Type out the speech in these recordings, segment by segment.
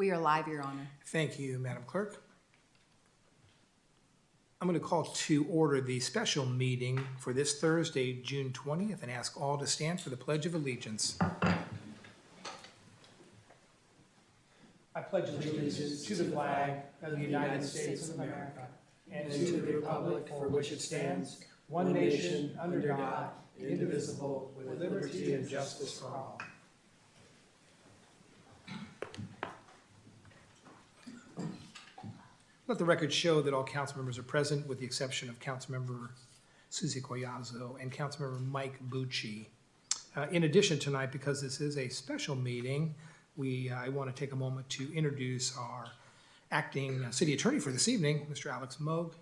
We are live, Your Honor. Thank you, Madam Clerk. I'm going to call to order the special meeting for this Thursday, June 20th, and ask all to stand for the Pledge of Allegiance. I pledge allegiance to the flag of the United States of America and to the republic for which it stands, one nation, under God, indivisible, with liberty and justice for all. Let the record show that all council members are present, with the exception of Councilmember Susie Collazo and Councilmember Mike Bucci. In addition tonight, because this is a special meeting, I want to take a moment to introduce our acting city attorney for this evening, Mr. Alex Moog.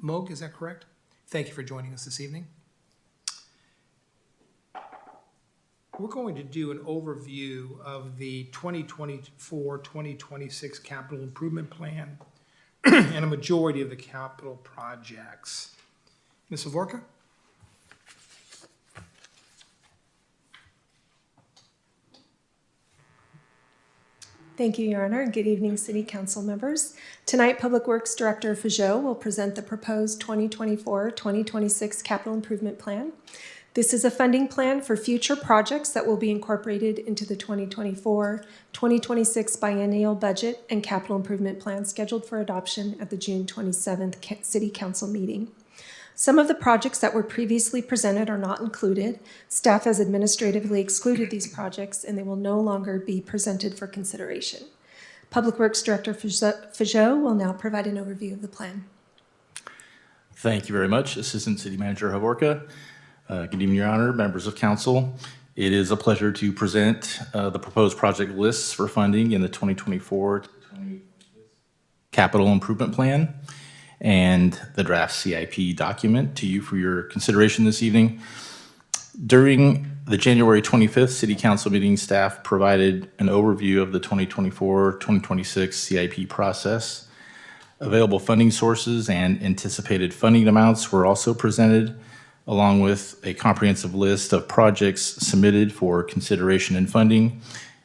Moog, is that correct? Thank you for joining us this evening. We're going to do an overview of the 2024-2026 capital improvement plan and a majority of the capital projects. Ms. Savorka? Thank you, Your Honor, and good evening, City Council members. Tonight, Public Works Director Fajot will present the proposed 2024-2026 capital improvement plan. This is a funding plan for future projects that will be incorporated into the 2024-2026 biennial budget and capital improvement plan scheduled for adoption at the June 27th City Council meeting. Some of the projects that were previously presented are not included. Staff has administratively excluded these projects, and they will no longer be presented for consideration. Public Works Director Fajot will now provide an overview of the plan. Thank you very much, Assistant City Manager Havorka. Good evening, Your Honor, members of council. It is a pleasure to present the proposed project lists for funding in the 2024 capital improvement plan and the draft CIP document to you for your consideration this evening. During the January 25th City Council meeting, staff provided an overview of the 2024-2026 CIP process. Available funding sources and anticipated funding amounts were also presented, along with a comprehensive list of projects submitted for consideration and funding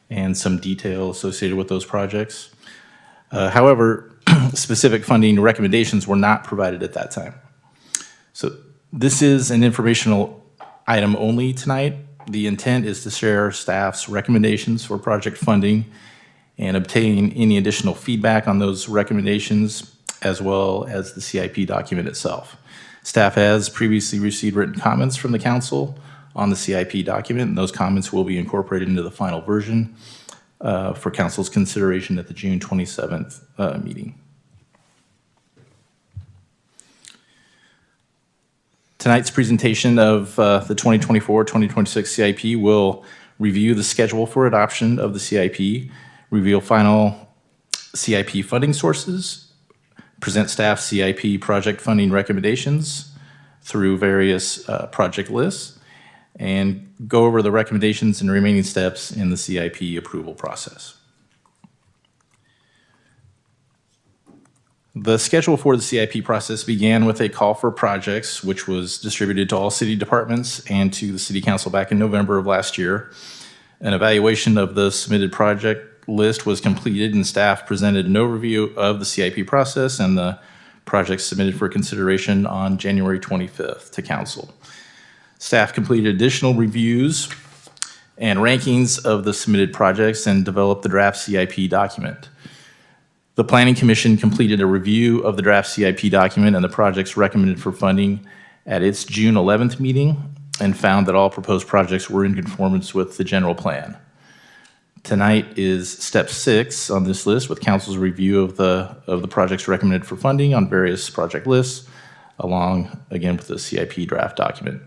and some detail associated with those projects. However, specific funding recommendations were not provided at that time. So this is an informational item only tonight. The intent is to share staff's recommendations for project funding and obtain any additional feedback on those recommendations, as well as the CIP document itself. Staff has previously received written comments from the council on the CIP document, and those comments will be incorporated into the final version for council's consideration at the June 27th meeting. Tonight's presentation of the 2024-2026 CIP will review the schedule for adoption of the CIP, reveal final CIP funding sources, present staff CIP project funding recommendations through various project lists, and go over the recommendations and remaining steps in the CIP approval process. The schedule for the CIP process began with a call for projects, which was distributed to all city departments and to the City Council back in November of last year. An evaluation of the submitted project list was completed, and staff presented an overview of the CIP process and the projects submitted for consideration on January 25th to council. Staff completed additional reviews and rankings of the submitted projects and developed the draft CIP document. The Planning Commission completed a review of the draft CIP document and the projects recommended for funding at its June 11th meeting and found that all proposed projects were in conformance with the general plan. Tonight is step 6 on this list, with council's review of the projects recommended for funding on various project lists, along again with the CIP draft document.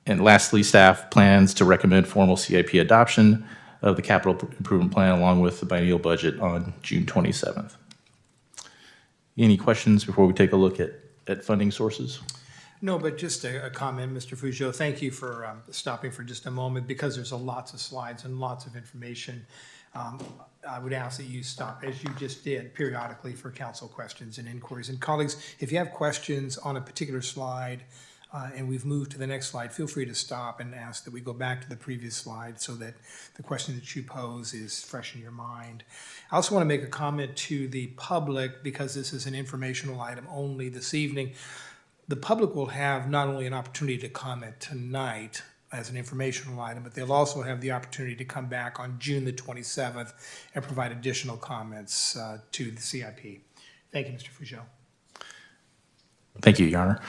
And lastly, staff plans to recommend formal CIP adoption of the capital improvement plan along with the biennial budget on June 27th. Any questions before we take a look at funding sources? No, but just a comment, Mr. Fujio. Thank you for stopping for just a moment, because there's lots of slides and lots of information. I would ask that you stop, as you just did, periodically for council questions and inquiries. And colleagues, if you have questions on a particular slide, and we've moved to the next slide, feel free to stop and ask that we go back to the previous slide so that the question that you pose is fresh in your mind. I also want to make a comment to the public, because this is an informational item only this evening. The public will have not only an opportunity to comment tonight as an informational item, but they'll also have the opportunity to come back on June the 27th and provide additional comments to the CIP. Thank you, Mr. Fougeau. Thank you, Your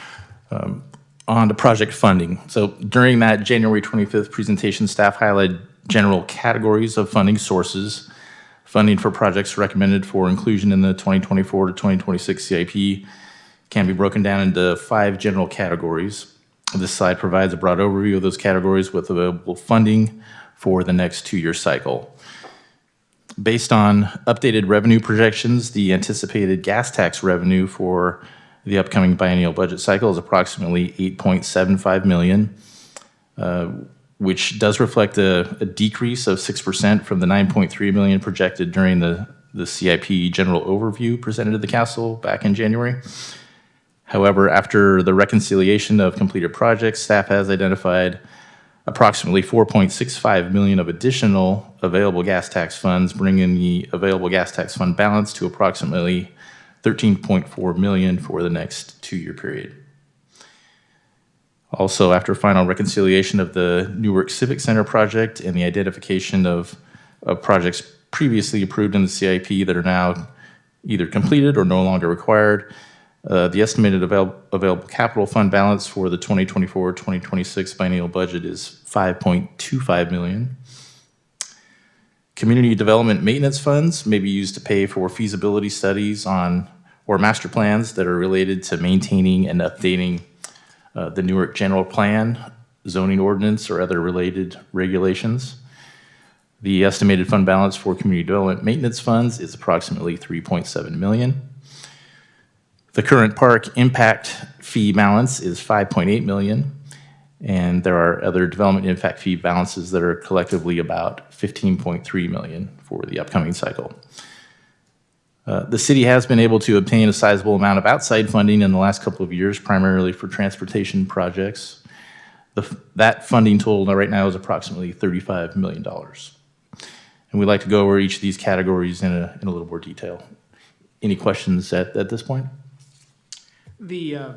Honor. On to project funding. So during that January 25th presentation, staff highlighted general categories of funding sources. Funding for projects recommended for inclusion in the 2024 to 2026 CIP can be broken down into 5 general categories. This slide provides a broad overview of those categories with available funding for the next 2-year cycle. Based on updated revenue projections, the anticipated gas tax revenue for the upcoming biennial budget cycle is approximately $8.75 million, which does reflect a decrease of 6% from the $9.3 million projected during the CIP general overview presented to the council back in January. However, after the reconciliation of completed projects, staff has identified approximately $4.65 million of additional available gas tax funds, bringing the available gas tax fund balance to approximately $13.4 million for the next 2-year period. Also, after final reconciliation of the Newark Civic Center project and the identification of projects previously approved in the CIP that are now either completed or no longer required, the estimated available capital fund balance for the 2024-2026 biennial budget is $5.25 million. Community development maintenance funds may be used to pay for feasibility studies on or master plans that are related to maintaining and updating the Newark General Plan, zoning ordinance, or other related regulations. The estimated fund balance for community development maintenance funds is approximately $3.7 million. The current park impact fee balance is $5.8 million, and there are other development impact fee balances that are collectively about $15.3 million for the upcoming cycle. The city has been able to obtain a sizable amount of outside funding in the last couple of years, primarily for transportation projects. That funding total right now is approximately $35 million. And we'd like to go over each of these categories in a little more detail. Any questions at this point? The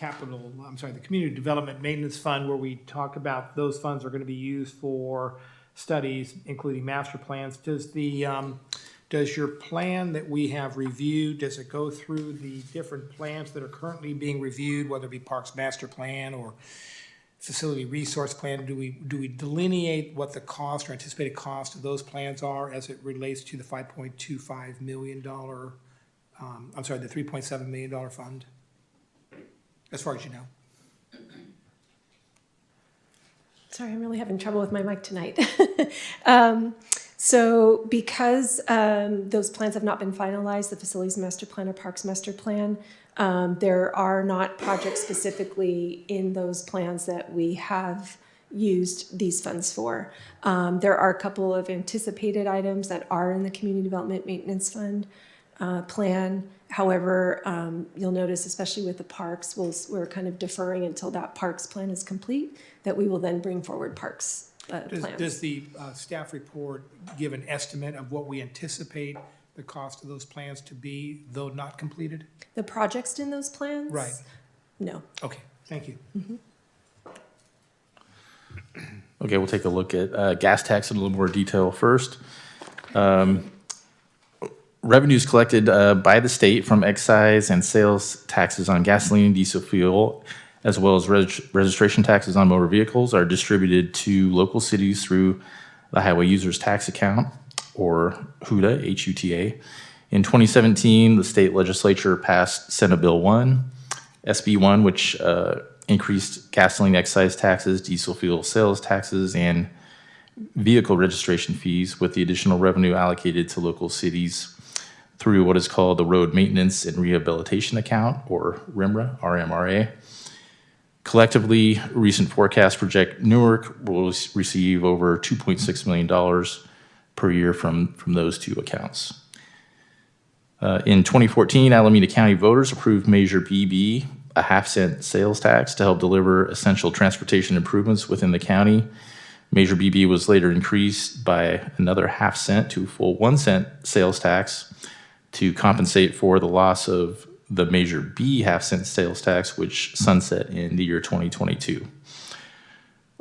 the Community Development Maintenance Fund, where we talk about those funds are going to be used for studies, including master plans. Does your plan that we have reviewed, does it go through the different plans that are currently being reviewed, whether it be Parks Master Plan or Facility Resource Plan? Do we delineate what the cost or anticipated cost of those plans are as it relates to the $5.25 million, the $3.7 million fund, as far as you know? Sorry, I'm really having trouble with my mic tonight. So because those plans have not been finalized, the Facilities Master Plan or Parks Master Plan, there are not projects specifically in those plans that we have used these funds for. There are a couple of anticipated items that are in the Community Development Maintenance Fund plan. However, you'll notice, especially with the parks, we're kind of deferring until that parks plan is complete, that we will then bring forward parks plans. Does the staff report give an estimate of what we anticipate the cost of those plans to be, though not completed? The projects in those plans? Right. No. Okay, thank you. Mm-hmm. Okay, we'll take a look at gas tax in a little more detail first. Revenues collected by the state from excise and sales taxes on gasoline and diesel fuel, as well as registration taxes on motor vehicles, are distributed to local cities through the Highway Users Tax Account, or HUTA, H-U-T-A. In 2017, the state legislature passed Senate Bill 1, SB 1, which increased gasoline excise taxes, diesel fuel sales taxes, and vehicle registration fees, with the additional revenue allocated to local cities through what is called the Road Maintenance and Rehabilitation Account, or RMRA, RMRA. Collectively, recent forecasts project Newark will receive over $2.6 million per year from those two accounts. In 2014, Alameda County voters approved Measure BB, a half-cent sales tax to help deliver essential transportation improvements within the county. Measure BB was later increased by another half-cent to a full 1 cent sales tax to compensate for the loss of the Measure B half-cent sales tax, which sunset in the year 2022.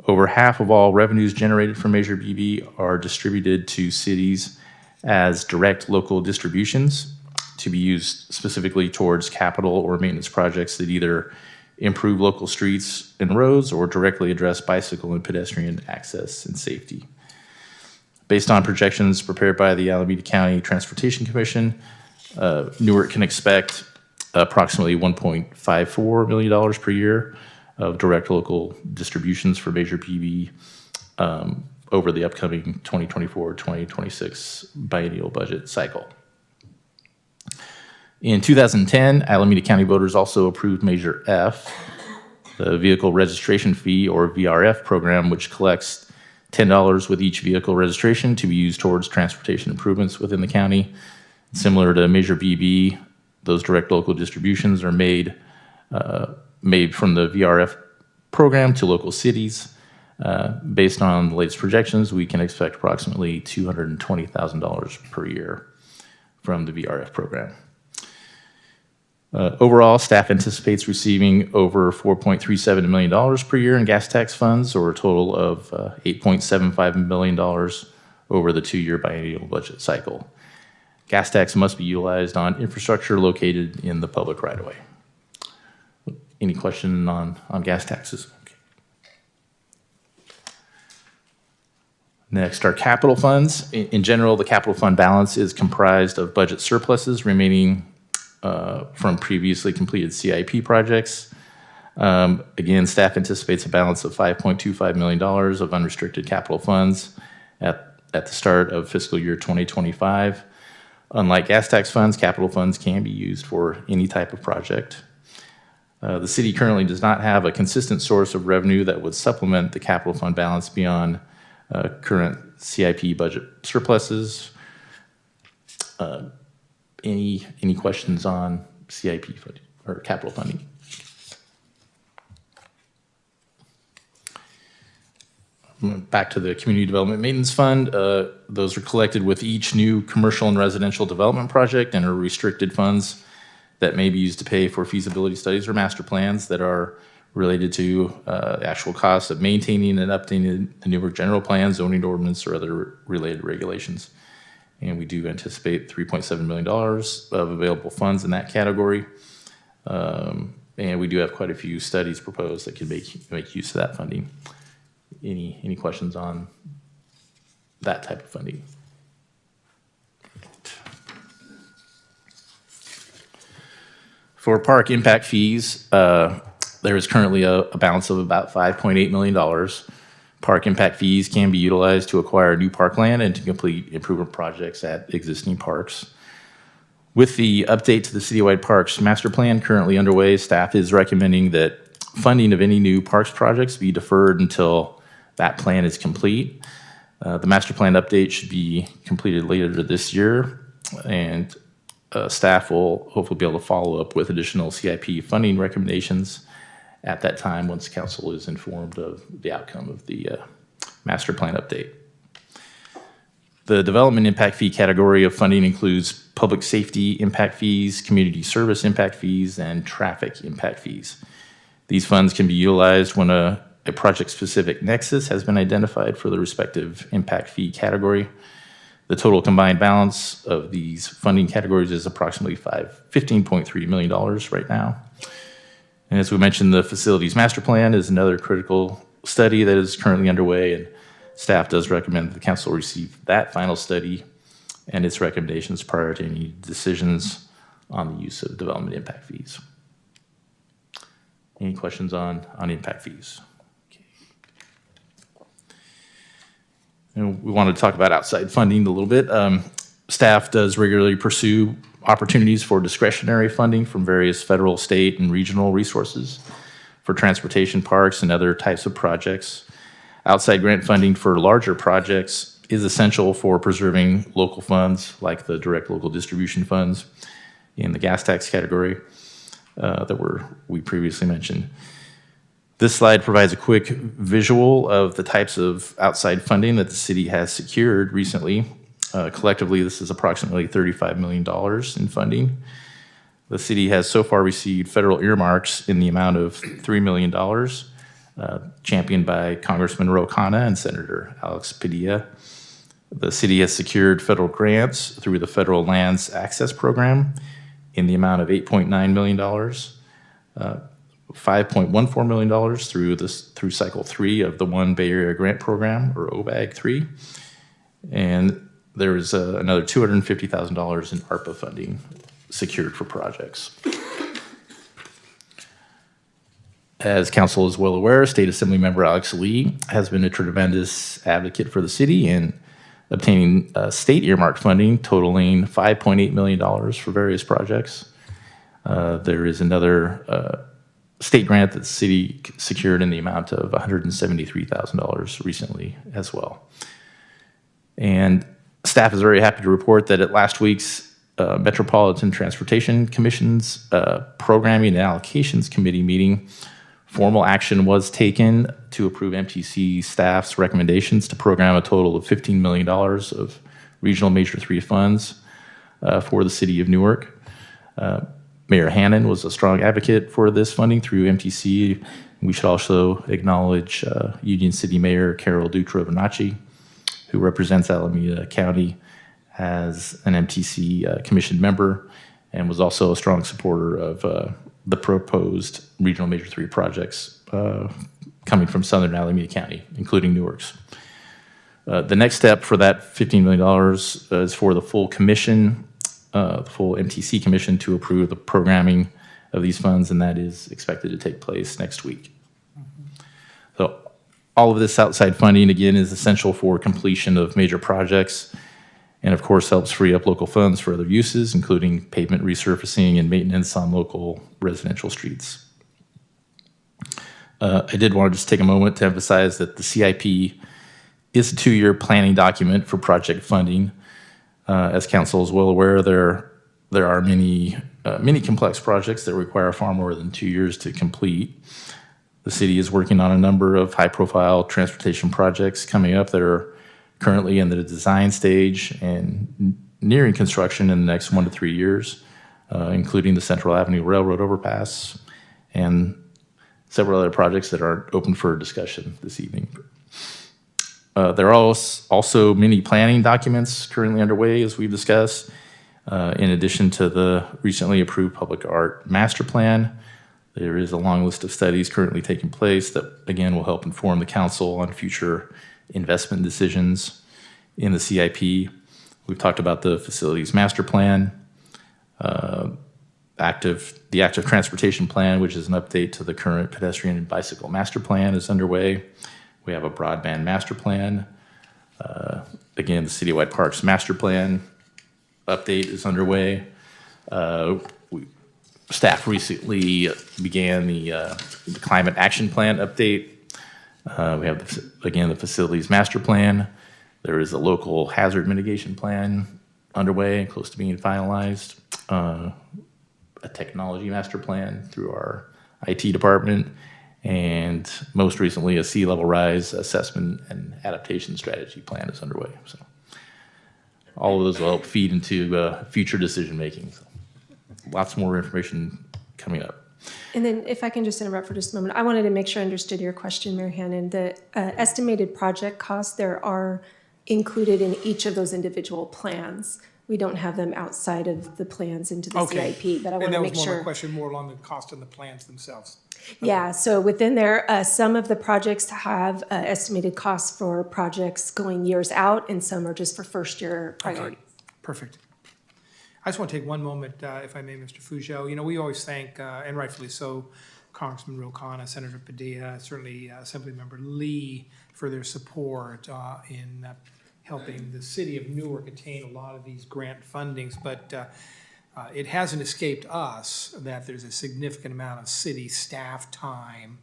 Over half of all revenues generated from Measure BB are distributed to cities as direct local distributions to be used specifically towards capital or maintenance projects that either improve local streets and roads or directly address bicycle and pedestrian access and safety. Based on projections prepared by the Alameda County Transportation Commission, Newark can expect approximately $1.54 million per year of direct local distributions for Measure BB over the upcoming 2024-2026 biennial budget cycle. In 2010, Alameda County voters also approved Measure F, the Vehicle Registration Fee, or VRF program, which collects $10 with each vehicle registration to be used towards transportation improvements within the county. Similar to Measure BB, those direct local distributions are made from the VRF program to local cities. Based on the latest projections, we can expect approximately $220,000 per year from the VRF program. Overall, staff anticipates receiving over $4.37 million per year in gas tax funds, or a total of $8.75 million over the 2-year biennial budget cycle. Gas tax must be utilized on infrastructure located in the public right-of-way. Any question on gas taxes? Okay. Next, our capital funds. In general, the capital fund balance is comprised of budget surpluses remaining from previously completed CIP projects. Again, staff anticipates a balance of $5.25 million of unrestricted capital funds at the start of fiscal year 2025. Unlike gas tax funds, capital funds can be used for any type of project. The city currently does not have a consistent source of revenue that would supplement the capital fund balance beyond current CIP budget surpluses. Any questions on CIP funding or capital funding? Back to the Community Development Maintenance Fund. Those are collected with each new commercial and residential development project and are restricted funds that may be used to pay for feasibility studies or master plans that are related to actual costs of maintaining and updating the Newark general plan, zoning ordinance, or other related regulations. And we do anticipate $3.7 million of available funds in that category. And we do have quite a few studies proposed that can make use of that funding. Any questions on that type of funding? For park impact fees, there is currently a balance of about $5.8 million. Park impact fees can be utilized to acquire new parkland and to complete improvement projects at existing parks. With the update to the citywide parks master plan currently underway, staff is recommending that funding of any new parks projects be deferred until that plan is complete. The master plan update should be completed later this year, and staff will hopefully be able to follow up with additional CIP funding recommendations at that time once council is informed of the outcome of the master plan update. The development impact fee category of funding includes public safety impact fees, community service impact fees, and traffic impact fees. These funds can be utilized when a project-specific nexus has been identified for the respective impact fee category. The total combined balance of these funding categories is approximately $15.3 million right now. And as we mentioned, the facilities master plan is another critical study that is currently underway, and staff does recommend that the council receive that final study and its recommendations prior to any decisions on the use of development impact fees. Any questions on impact fees? Okay. And we want to talk about outside funding a little bit. Staff does regularly pursue opportunities for discretionary funding from various federal, state, and regional resources for transportation, parks, and other types of projects. Outside grant funding for larger projects is essential for preserving local funds like the direct local distribution funds in the gas tax category. we previously mentioned. This slide provides a quick visual of the types of outside funding that the city has secured recently. Collectively, this is approximately $35 million in funding. The city has so far received federal earmarks in the amount of $3 million, championed by Congressman Ro Khanna and Senator Alex Padilla. The city has secured federal grants through the Federal Lands Access Program in the amount of $8.9 million, $5.14 million through Cycle 3 of the One Bay Area Grant Program, or OBAG 3, and there is another $250,000 in ARPA funding secured for projects. As council is well aware, State Assembly Member Alex Lee has been a tremendous advocate for the city in obtaining state earmarked funding totaling $5.8 million for various projects. There is another state grant that the city secured in the amount of $173,000 recently as well. And staff is very happy to report that at last week's Metropolitan Transportation Commission's Programming and Allocations Committee meeting, formal action was taken to approve MTC staff's recommendations to program a total of $15 million of Regional Major 3 funds for the city of Newark. Mayor Hannon was a strong advocate for this funding through MTC. We should also acknowledge Union City Mayor Carol Dutra-Bonacci, who represents Alameda County as an MTC commissioned member and was also a strong supporter of the proposed Regional Major 3 projects coming from Southern Alameda County, including Newark's. The next step for that $15 million is for the full commission, the full MTC commission, to approve the programming of these funds, and that is expected to take place next week. So all of this outside funding, again, is essential for completion of major projects, and of course helps free up local funds for other uses, including pavement resurfacing and maintenance on local residential streets. I did want to just take a moment to emphasize that the CIP is a 2-year planning document for project funding. As council is well aware, there are many complex projects that require far more than 2 years to complete. The city is working on a number of high-profile transportation projects coming up that are currently in the design stage and nearing construction in the next 1 to 3 years, including the Central Avenue Railroad overpass and several other projects that aren't open for discussion this evening. There are also many planning documents currently underway, as we've discussed, in addition to the recently approved public art master plan. There is a long list of studies currently taking place that, again, will help inform the council on future investment decisions in the CIP. We've talked about the facilities master plan, the active transportation plan, which is an update to the current pedestrian and bicycle master plan, is underway. We have a broadband master plan. Again, the citywide parks master plan update is underway. Staff recently began the climate action plan update. We have, again, the facilities master plan. There is a local hazard mitigation plan underway and close to being finalized. A technology master plan through our IT department, and most recently a sea level rise assessment and adaptation strategy plan is underway. So all of those will help feed into future decision making. So lots more information coming up. And then if I can just interrupt for just a moment, I wanted to make sure I understood your question, Mayor Hannon. The estimated project costs there are included in each of those individual plans. We don't have them outside of the plans into the CIP, but I want to make sure. And that was more my question, more along the cost and the plans themselves. Okay. Yeah, so within there, some of the projects have estimated costs for projects going years out, and some are just for first year priorities. Okay. Perfect. I just want to take one moment, if I may, Mr. Fujo. You know, we always thank, and rightfully so, Congressman Ro Khanna, Senator Padilla, certainly Assemblymember Lee for their support in helping the city of Newark attain a lot of these grant fundings. But it hasn't escaped us that there's a significant amount of city staff time,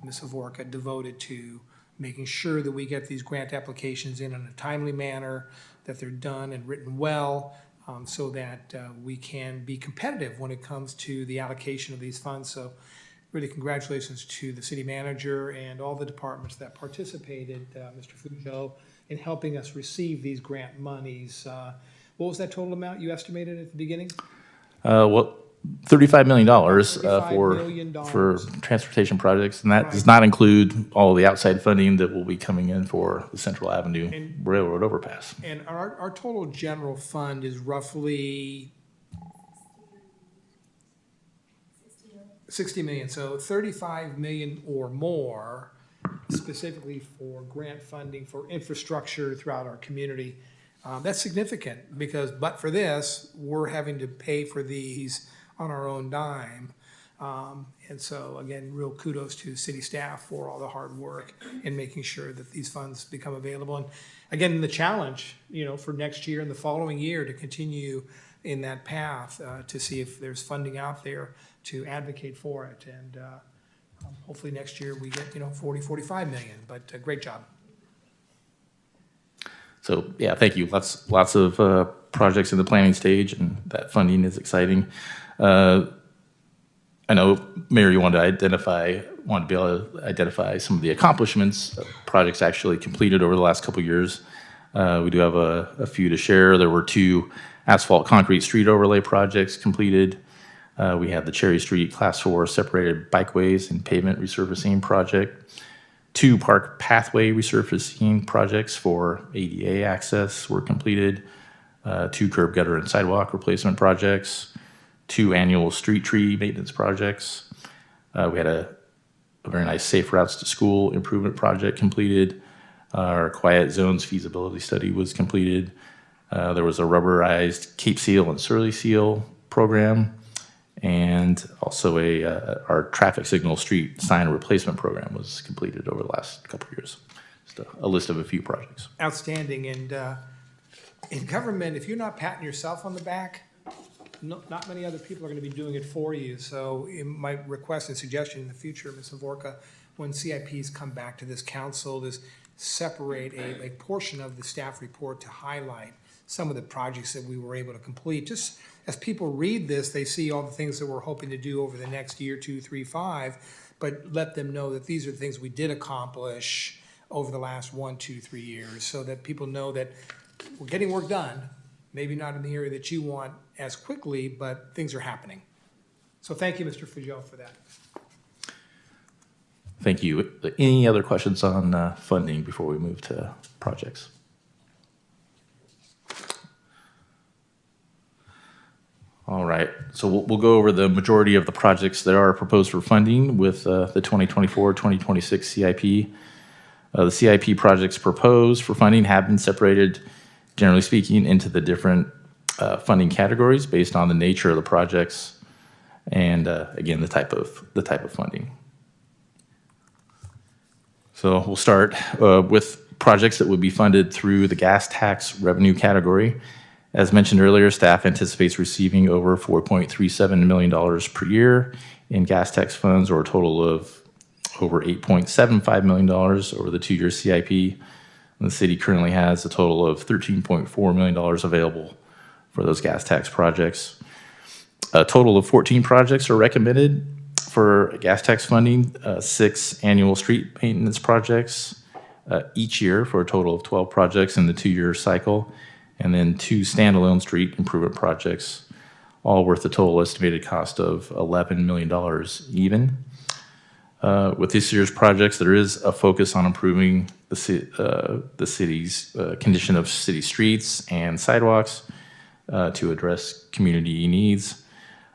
Ms. Havorka, devoted to making sure that we get these grant applications in a timely manner, that they're done and written well, so that we can be competitive when it comes to the allocation of these funds. So really congratulations to the city manager and all the departments that participated, Mr. Fujo, in helping us receive these grant monies. What was that total amount you estimated at the beginning? Well, $35 million $35 million. for transportation projects, and that does not include all the outside funding that will be coming in for the Central Avenue Railroad overpass. And our total general fund is roughly 60 million, so 35 million or more specifically for grant funding for infrastructure throughout our community. That's significant because, but for this, we're having to pay for these on our own dime. And so again, real kudos to city staff for all the hard work in making sure that these funds become available. And again, the challenge, for next year and the following year to continue in that path, to see if there's funding out there to advocate for it. And hopefully next year we get, 40, 45 million, but great job. So yeah, thank you. Lots of projects in the planning stage, and that funding is exciting. I know, Mayor, you want to be able to identify some of the accomplishments of projects actually completed over the last couple of years. We do have a few to share. There were 2 asphalt concrete street overlay projects completed. We had the Cherry Street Class 4 separated bikeways and pavement resurfacing project. 2 park pathway resurfacing projects for ADA access were completed. 2 curb gutter and sidewalk replacement projects. 2 annual street tree maintenance projects. We had a very nice safe routes to school improvement project completed. Our quiet zones feasibility study was completed. There was a rubberized Cape Seal and Surly Seal program, and also our traffic signal street sign replacement program was completed over the last couple of years. Just a list of a few projects. Outstanding. And in government, if you're not patting yourself on the back, not many other people are going to be doing it for you. So my request and suggestion in the future, Ms. Havorka, when CIPs come back to this council, is separate a portion of the staff report to highlight some of the projects that we were able to complete. Just as people read this, they see all the things that we're hoping to do over the next year, 2, 3, 5, but let them know that these are the things we did accomplish over the last 1, 2, 3 years, so that people know that we're getting work done, maybe not in the area that you want as quickly, but things are happening. So thank you, Mr. Fujel, for that. Thank you. Any other questions on funding before we move to projects? All right, so we'll go over the majority of the projects that are proposed for funding with the 2024-2026 CIP. The CIP projects proposed for funding have been separated, generally speaking, into the different funding categories based on the nature of the projects and, again, the type of funding. So we'll start with projects that would be funded through the gas tax revenue category. As mentioned earlier, staff anticipates receiving over $4.37 million per year in gas tax funds, or a total of over $8.75 million over the 2-year CIP. And the city currently has a total of $13.4 million available for those gas tax projects. A total of 14 projects are recommended for gas tax funding, 6 annual street maintenance projects each year for a total of 12 projects in the 2-year cycle, and then 2 standalone street improvement projects, all worth a total estimated cost of $11 million even. With this year's projects, there is a focus on improving the city's condition of city streets and sidewalks to address community needs.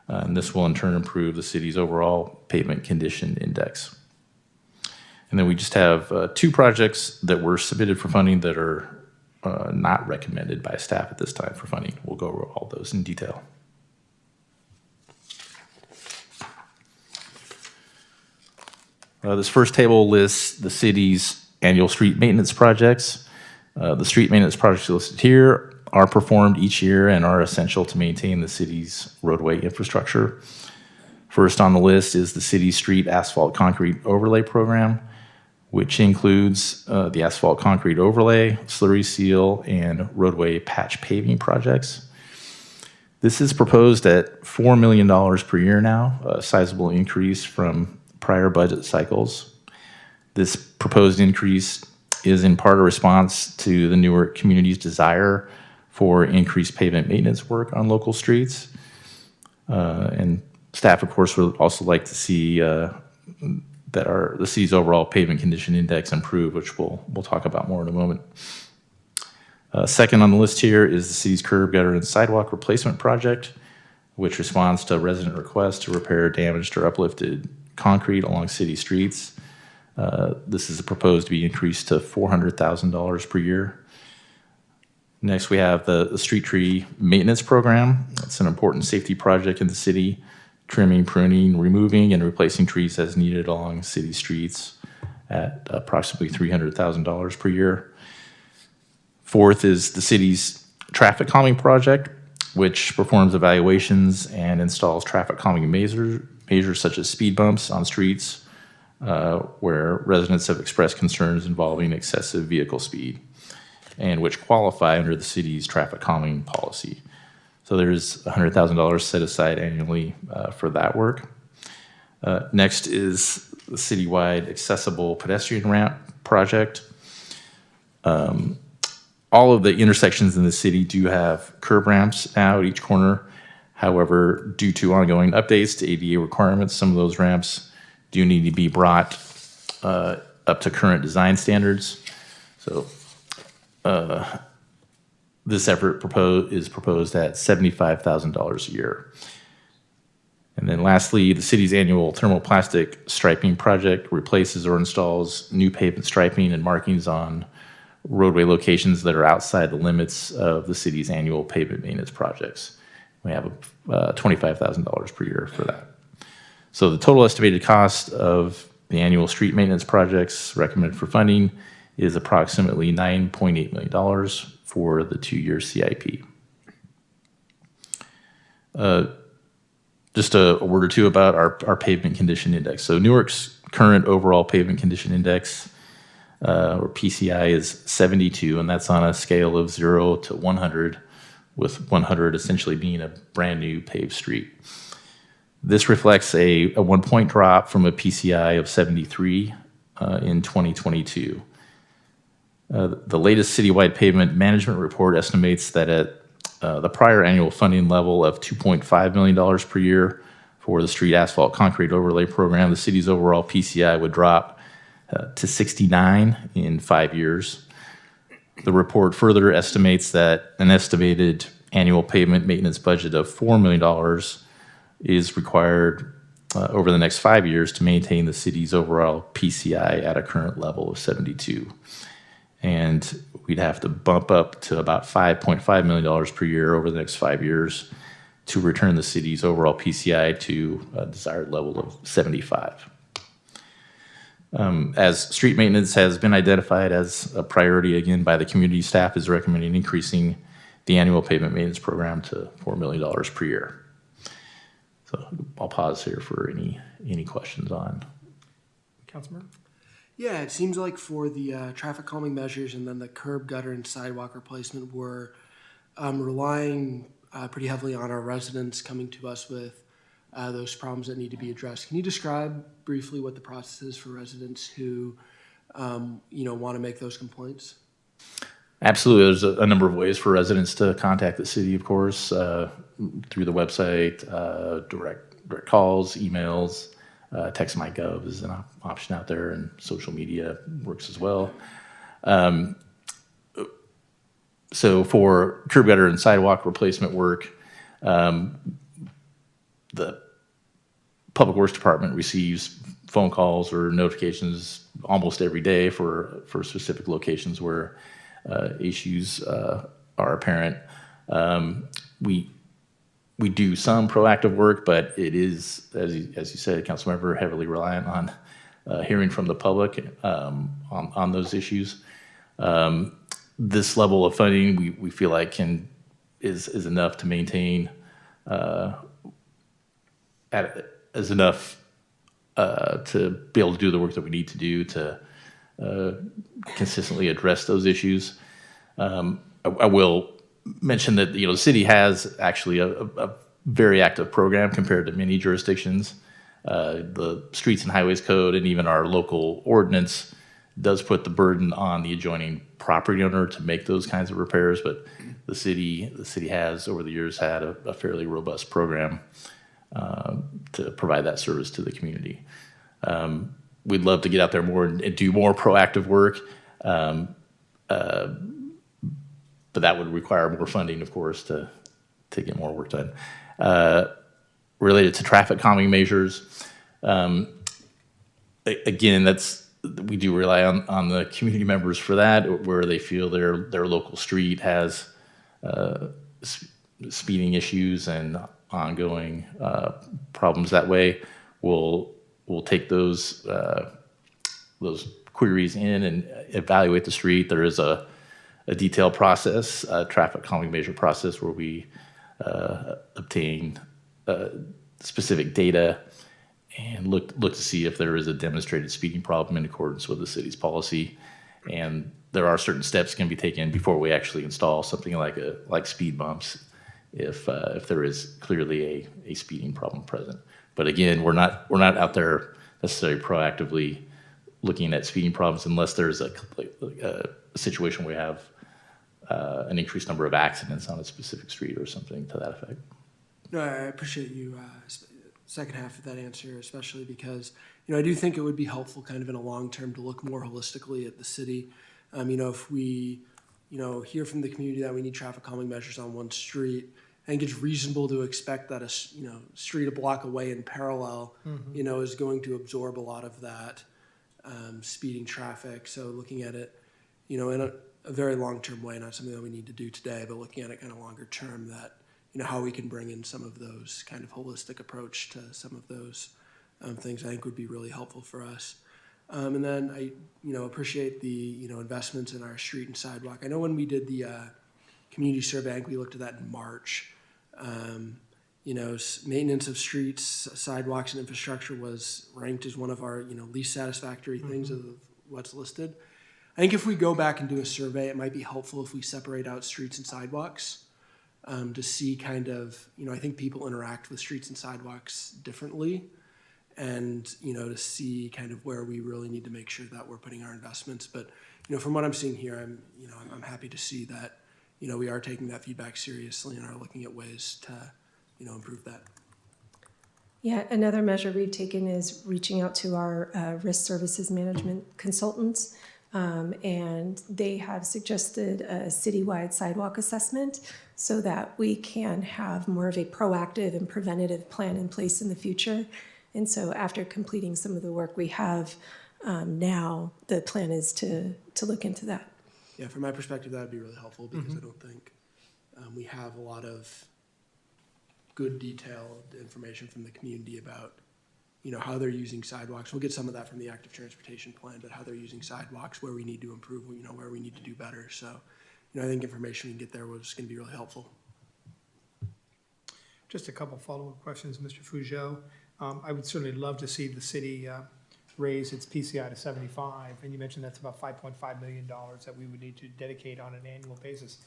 And this will in turn improve the city's overall pavement condition index. And then we just have 2 projects that were submitted for funding that are not recommended by staff at this time for funding. We'll go over all those in detail. This first table lists the city's annual street maintenance projects. The street maintenance projects listed here are performed each year and are essential to maintain the city's roadway infrastructure. First on the list is the city's street asphalt concrete overlay program, which includes the asphalt concrete overlay, slurry seal, and roadway patch paving projects. This is proposed at $4 million per year now, a sizable increase from prior budget cycles. This proposed increase is in part a response to the Newark community's desire for increased pavement maintenance work on local streets. And staff, of course, would also like to see that the city's overall pavement condition index improve, which we'll talk about more in a moment. Second on the list here is the city's curb, gutter, and sidewalk replacement project, which responds to resident requests to repair damaged or uplifted concrete along city streets. This is proposed to be increased to $400,000 per year. Next, we have the street tree maintenance program. It's an important safety project in the city, trimming, pruning, removing, and replacing trees as needed along city streets at approximately $300,000 per year. Fourth is the city's traffic calming project, which performs evaluations and installs traffic calming measures such as speed bumps on streets where residents have expressed concerns involving excessive vehicle speed, and which qualify under the city's traffic calming policy. So there's $100,000 set aside annually for that work. Next is the citywide accessible pedestrian ramp project. All of the intersections in the city do have curb ramps now at each corner. However, due to ongoing updates to ADA requirements, some of those ramps do need to be brought up to current design standards. So this effort is proposed at $75,000 a year. And then lastly, the city's annual thermoplastic striping project replaces or installs new pavement striping and markings on roadway locations that are outside the limits of the city's annual pavement maintenance projects. We have $25,000 per year for that. So the total estimated cost of the annual street maintenance projects recommended for funding is approximately $9.8 million for the 2-year CIP. Just a word or two about our pavement condition index. So Newark's current overall pavement condition index, or PCI, is 72, and that's on a scale of 0 to 100, with 100 essentially being a brand new paved street. This reflects a 1-point drop from a PCI of 73 in 2022. The latest citywide pavement management report estimates that at the prior annual funding level of $2.5 million per year for the street asphalt concrete overlay program, the city's overall PCI would drop to 69 in 5 years. The report further estimates that an estimated annual pavement maintenance budget of $4 million is required over the next 5 years to maintain the city's overall PCI at a current level of 72. And we'd have to bump up to about $5.5 million per year over the next 5 years to return the city's overall PCI to a desired level of 75. As street maintenance has been identified as a priority again by the community, staff is recommending increasing the annual pavement maintenance program to $4 million per year. So I'll pause here for any questions on. Councilmember? Yeah, it seems like for the traffic calming measures and then the curb, gutter, and sidewalk replacement, we're relying pretty heavily on our residents coming to us with those problems that need to be addressed. Can you describe briefly what the process is for residents who, want to make those complaints? Absolutely. There's a number of ways for residents to contact the city, of course, through the website, direct calls, emails, text.my.gov is an option out there, and social media works as well. So for curb, gutter, and sidewalk replacement work, the Public Works Department receives phone calls or notifications almost every day for specific locations where issues are apparent. We do some proactive work, but it is, as you said, Councilmember, heavily reliant on hearing from the public on those issues. This level of funding we feel like is enough to maintain is enough to be able to do the work that we need to do to consistently address those issues. I will mention that, the city has actually a very active program compared to many jurisdictions. The Streets and Highways Code and even our local ordinance does put the burden on the adjoining property owner to make those kinds of repairs, but the city has over the years had a fairly robust program to provide that service to the community. We'd love to get out there more and do more proactive work, but that would require more funding, of course, to get more work done. Related to traffic calming measures, again, we do rely on the community members for that, where they feel their local street has speeding issues and ongoing problems that way. We'll take those queries in and evaluate the street. There is a detailed process, a traffic calming measure process, where we obtain specific data and look to see if there is a demonstrated speeding problem in accordance with the city's policy. And there are certain steps can be taken before we actually install something like speed bumps if there is clearly a speeding problem present. But again, we're not out there necessarily proactively looking at speeding problems unless there's a situation where we have an increased number of accidents on a specific street or something to that effect. No, I appreciate you second half of that answer, especially because I do think it would be helpful, kind of in a long term, to look more holistically at the city. If we hear from the community that we need traffic calming measures on one street, I think it's reasonable to expect that a street a block away in parallel, is going to absorb a lot of that speeding traffic. So looking at it, in a very long-term way, not something that we need to do today, but looking at it kind of longer term, that how we can bring in some of those kind of holistic approach to some of those things, I think would be really helpful for us. And then I appreciate the investments in our street and sidewalk. I know when we did the community survey, I think we looked at that in March. Maintenance of streets, sidewalks, and infrastructure was ranked as one of our least satisfactory things of what's listed. I think if we go back and do a survey, it might be helpful if we separate out streets and sidewalks to see kind of, I think people interact with streets and sidewalks differently, and, to see kind of where we really need to make sure that we're putting our investments. But, from what I'm seeing here, I'm happy to see that, we are taking that feedback seriously and are looking at ways to, improve that. Yeah, another measure we've taken is reaching out to our risk services management consultants, and they have suggested a citywide sidewalk assessment so that we can have more of a proactive and preventative plan in place in the future. And so after completing some of the work we have now, the plan is to look into that. Yeah, from my perspective, that would be really helpful because I don't think we have a lot of good detailed information from the community about how they're using sidewalks. We'll get some of that from the active transportation plan, but how they're using sidewalks, where we need to improve, where we need to do better. So, I think information we can get there was going to be really helpful. Just a couple follow-up questions, Mr. Fougeot. I would certainly love to see the city raise its PCI to 75, and you mentioned that's about $5.5 million that we would need to dedicate on an annual basis.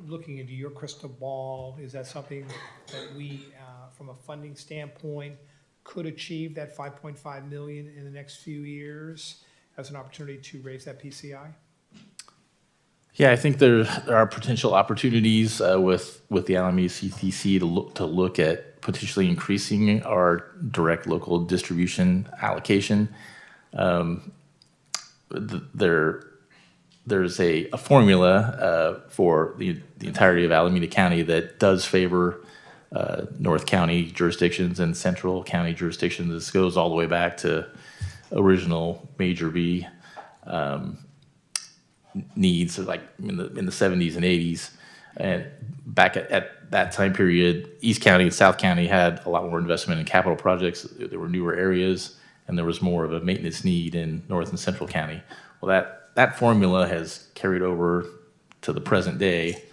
Looking into your crystal ball, is that something that we, from a funding standpoint, could achieve that $5.5 million in the next few years as an opportunity to raise that PCI? Yeah, I think there are potential opportunities with the Alameda CTC to look at potentially increasing our direct local distribution allocation. There's a formula for the entirety of Alameda County that does favor North County jurisdictions and Central County jurisdictions. This goes all the way back to original Major B needs, like in the 70s and 80s. And back at that time period, East County and South County had a lot more investment in capital projects. There were newer areas, and there was more of a maintenance need in North and Central County. Well, that formula has carried over to the present day,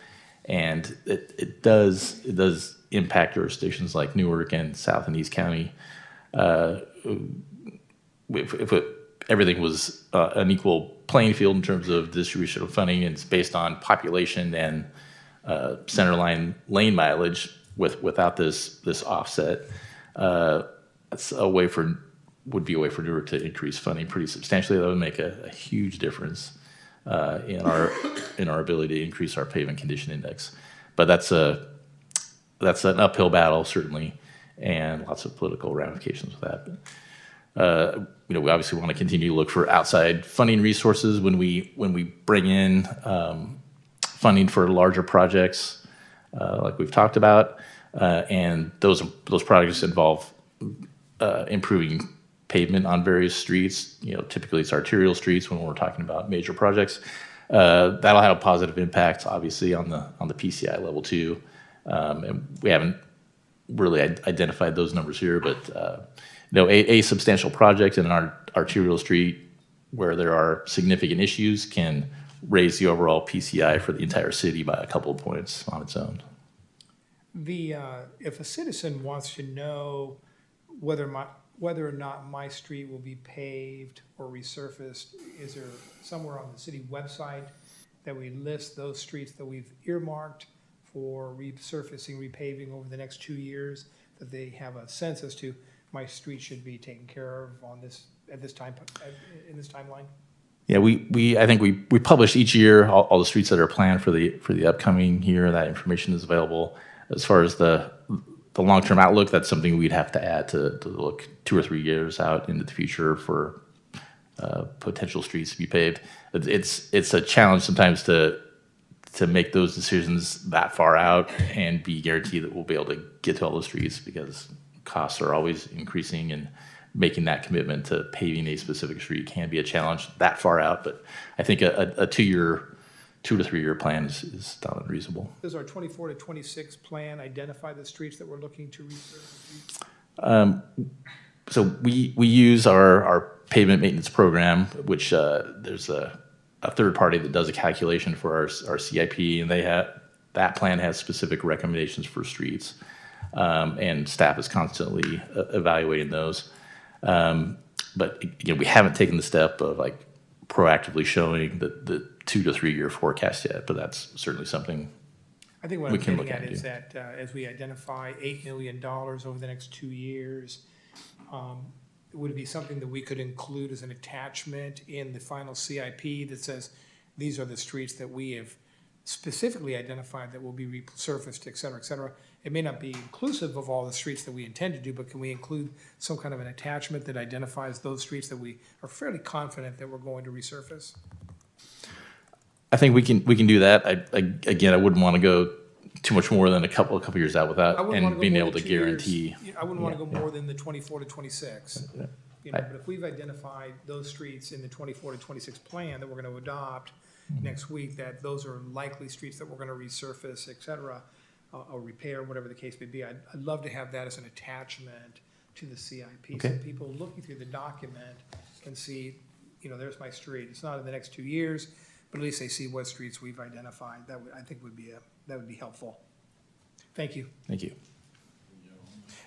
and it does impact jurisdictions like Newark and South and East County. If everything was an equal playing field in terms of distribution of funding, and it's based on population and centerline lane mileage without this offset. That's a way would be a way for Newark to increase funding pretty substantially. That would make a huge difference in our ability to increase our pavement condition index. But that's an uphill battle, certainly, and lots of political ramifications with that. We obviously want to continue to look for outside funding resources when we bring in funding for larger projects, like we've talked about, and those projects involve improving pavement on various streets. Typically it's arterial streets when we're talking about major projects. That'll have a positive impact, obviously, on the PCI level too. And we haven't really identified those numbers here, but a substantial project in an arterial street where there are significant issues can raise the overall PCI for the entire city by a couple of points on its own. If a citizen wants to know whether or not my street will be paved or resurfaced, is there somewhere on the city website that we list those streets that we've earmarked for resurfacing, repaving over the next 2 years, that they have a sense as to my street should be taken care of at this time in this timeline? Yeah, I think we publish each year all the streets that are planned for the upcoming year. That information is available. As far as the long-term outlook, that's something we'd have to add to look 2 or 3 years out into the future for potential streets to be paved. It's a challenge sometimes to make those decisions that far out and be guaranteed that we'll be able to get to all the streets, because costs are always increasing, and making that commitment to paving a specific street can be a challenge that far out. But I think a 2 to 3 year plan is not unreasonable. Does our 24 to 26 plan identify the streets that we're looking to resurface? So we use our pavement maintenance program, which there's a third party that does a calculation for our CIP, and that plan has specific recommendations for streets, and staff is constantly evaluating those. But we haven't taken the step of proactively showing the 2 to 3 year forecast yet, but that's certainly something I think what we I'm can getting look at at is that as we identify $8 million over the next 2 years, would it be something that we could include as an attachment in the final CIP that says these are the streets that we have specifically identified that will be resurfaced, et cetera, et cetera? It may not be inclusive of all the streets that we intend to do, but can we include some kind of an attachment that identifies those streets that we are fairly confident that we're going to resurface? I think we can do that. I wouldn't want to go too much more than a couple years out without and being able to guarantee. I wouldn't want to go more than the 24 to 26. But if we've identified those streets in the 24 to 26 plan that we're going to adopt next week, that those are likely streets that we're going to resurface, et cetera, or repair, whatever the case may be, I'd love to have that as an attachment to the CIP. Okay. So people looking through the document can see, there's my street. It's not in the next 2 years, but at least they see what streets we've identified. I think would be helpful. Thank you. Thank you.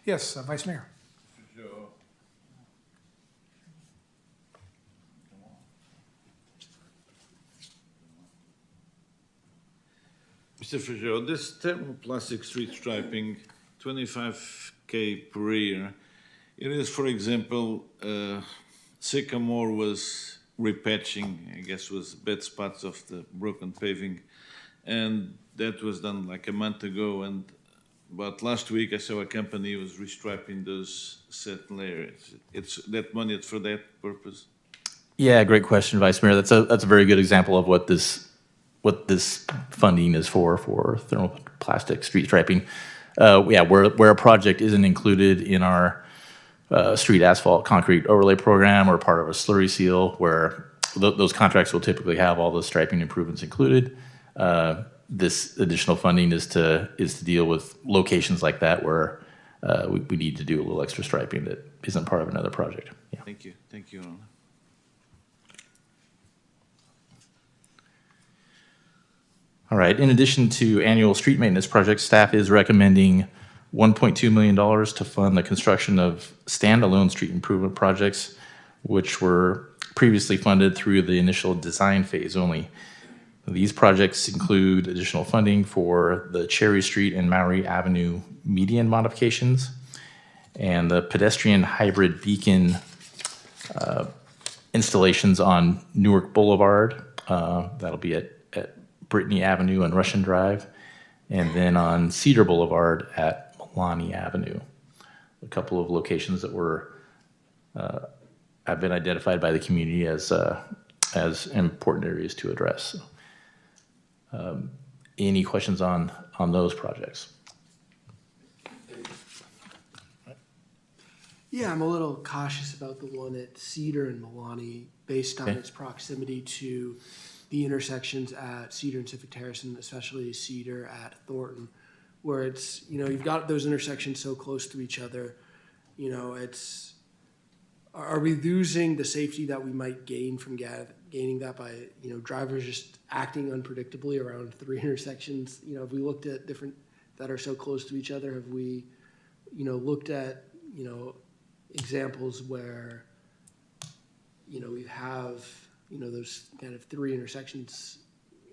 Yes, Vice Mayor. Mr. Fajot, this thermoplastic street striping, 25K per year, it is, for example, Sycamore was repatching, I guess, was bad spots of the broken paving, and that was done like a month ago. But last week I saw a company was restriping those set layers. It's that money is for that purpose. Yeah, great question, Vice Mayor. That's a very good example of what this funding is for thermoplastic street striping. Where a project isn't included in our street asphalt concrete overlay program or part of a slurry seal, where those contracts will typically have all the striping improvements included. This additional funding is to deal with locations like that where we need to do a little extra striping that isn't part of another project. Yeah. Thank you, Ron. All right. In addition to annual street maintenance projects, staff is recommending $1.2 million to fund the construction of standalone street improvement projects, which were previously funded through the initial design phase only. These projects include additional funding for the Cherry Street and Maury Avenue median modifications and the pedestrian hybrid beacon installations on Newark Boulevard. That'll be at Brittany Avenue and Russian Drive, and then on Cedar Boulevard at Milani Avenue. A couple of locations that have been identified by the community as important areas to address. Any questions on those projects? Yeah, I'm a little cautious about the one at Cedar and Milani based on its proximity to the intersections at Cedar and Civic Terrace, and especially Cedar at Thornton, where it's, you've got those intersections so close to each other. Are we losing the safety that we might gain from gaining that by, drivers just acting unpredictably around three intersections? Have we looked at different that are so close to each other? Have we, looked at, examples where, we have, those kind of three intersections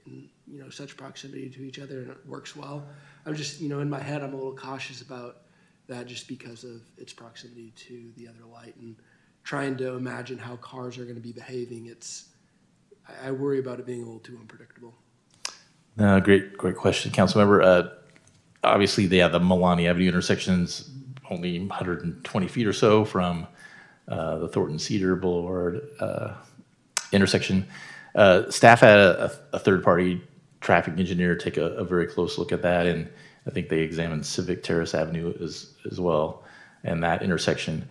in, such proximity to each other and it works well? I'm just, in my head, I'm a little cautious about that just because of its proximity to the other light and trying to imagine how cars are going to be behaving. I worry about it being a little too unpredictable. Great question, Councilmember. Obviously, the Milani Avenue intersection's only 120 feet or so from the Thornton Cedar Boulevard intersection. Staff had a third-party traffic engineer take a very close look at that, and I think they examined Civic Terrace Avenue as well, and that intersection.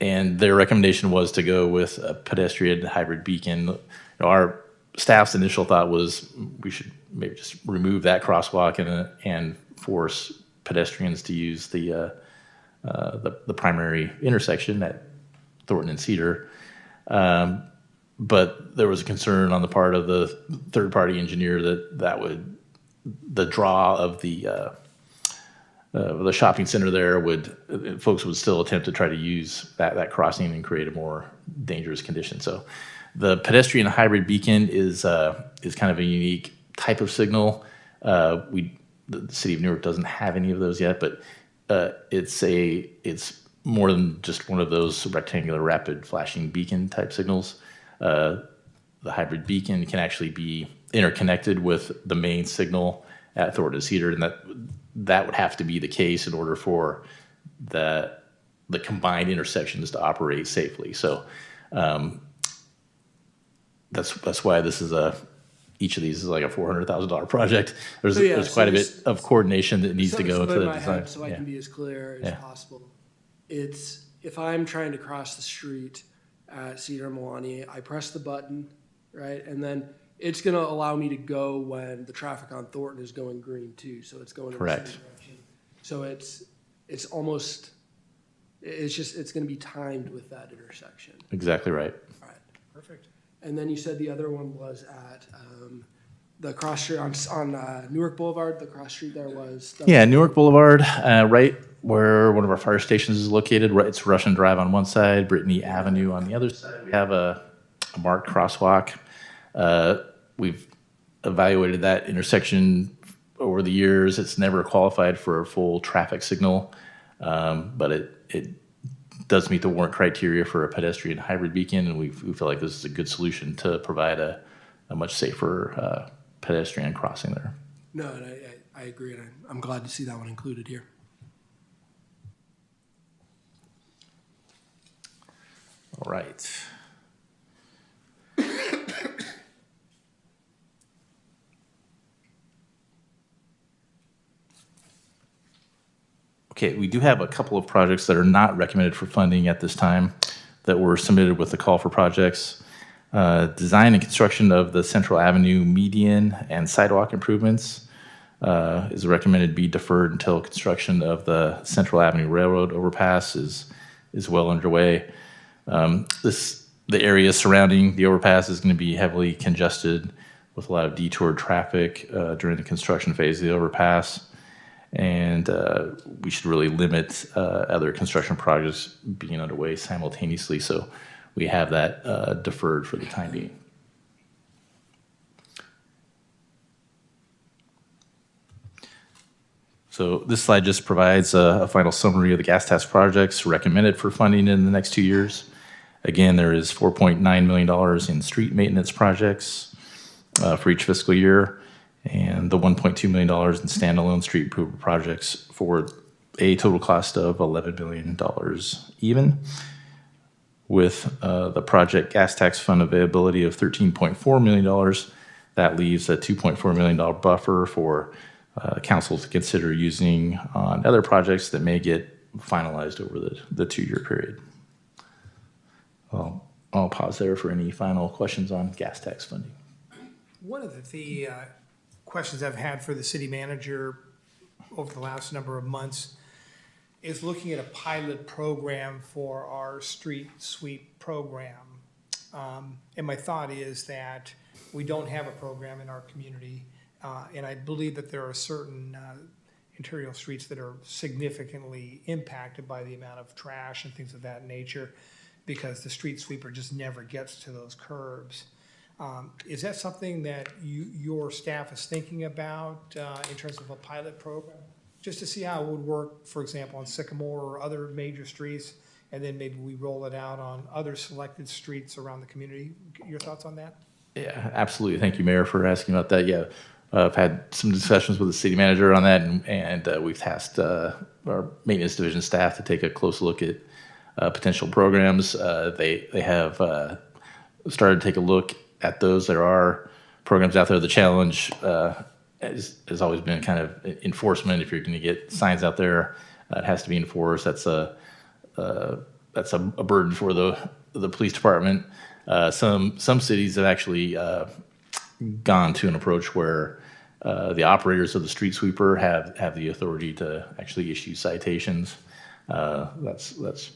And their recommendation was to go with a pedestrian hybrid beacon. Our staff's initial thought was we should maybe just remove that crosswalk and force pedestrians to use the primary intersection at Thornton and Cedar. But there was a concern on the part of the third-party engineer that the draw of the shopping center there folks would still attempt to try to use that crossing and create a more dangerous condition. So the pedestrian hybrid beacon is kind of a unique type of signal. The city of Newark doesn't have any of those yet, but it's more than just one of those rectangular rapid flashing beacon type signals. The hybrid beacon can actually be interconnected with the main signal at Thornton Cedar, and that would have to be the case in order for the combined intersections to operate safely. So that's why this is each of these is like a $400,000 project. There's quite a bit of coordination that needs to go into the design. So I can be as clear as possible. It's if I'm trying to cross the street at Cedar and Milani, I press the button, right, and then it's going to allow me to go when the traffic on Thornton is going green too. So it's going in the same direction. So it's going to be timed with that intersection. Exactly right. All right. Perfect. And then you said the other one was at the cross street on Newark Boulevard. The cross street there was. Newark Boulevard, right where one of our fire stations is located. Right, it's Russian Drive on one side, Brittany Avenue on the other side. We have a marked crosswalk. We've evaluated that intersection over the years. It's never qualified for a full traffic signal, but it does meet the warrant criteria for a pedestrian hybrid beacon, and we feel like this is a good solution to provide a much safer pedestrian crossing there. No, and I agree, and I'm glad to see that one included here. All right. Okay, we do have a couple of projects that are not recommended for funding at this time that were submitted with the call for projects. Design and construction of the Central Avenue median and sidewalk improvements is recommended be deferred until construction of the Central Avenue Railroad overpass is well underway. The area surrounding the overpass is going to be heavily congested with a lot of detoured traffic during the construction phase of the overpass. And we should really limit other construction projects being underway simultaneously. So we have that deferred for the time being. So this slide just provides a final summary of the gas tax projects recommended for funding in the next 2 years. Again, there is $4.9 million in street maintenance projects for each fiscal year, and the $1.2 million in standalone street improvement projects for a total cost of $11 million even. With the project gas tax fund availability of $13.4 million, that leaves a $2.4 million buffer for council to consider using on other projects that may get finalized over the 2-year period. I'll pause there for any final questions on gas tax funding. One of the questions I've had for the city manager over the last number of months is looking at a pilot program for our street sweep program. And my thought is that we don't have a program in our community, and I believe that there are certain interior streets that are significantly impacted by the amount of trash and things of that nature, because the street sweeper just never gets to those curbs. Is that something that your staff is thinking about in terms of a pilot program? Just to see how it would work, for example, on Sycamore or other major streets, and then maybe we roll it out on other selected streets around the community. Your thoughts on that? Yeah, absolutely. Thank you, Mayor, for asking about that. Yeah, I've had some discussions with the city manager on that, and we've tasked our maintenance division staff to take a close look at potential programs. They have started to take a look at those. There are programs out there. The challenge has always been kind of enforcement. If you're going to get signs out there, it has to be enforced. That's a burden for the police department. Some cities have actually gone to an approach where the operators of the street sweeper have the authority to actually issue citations. That's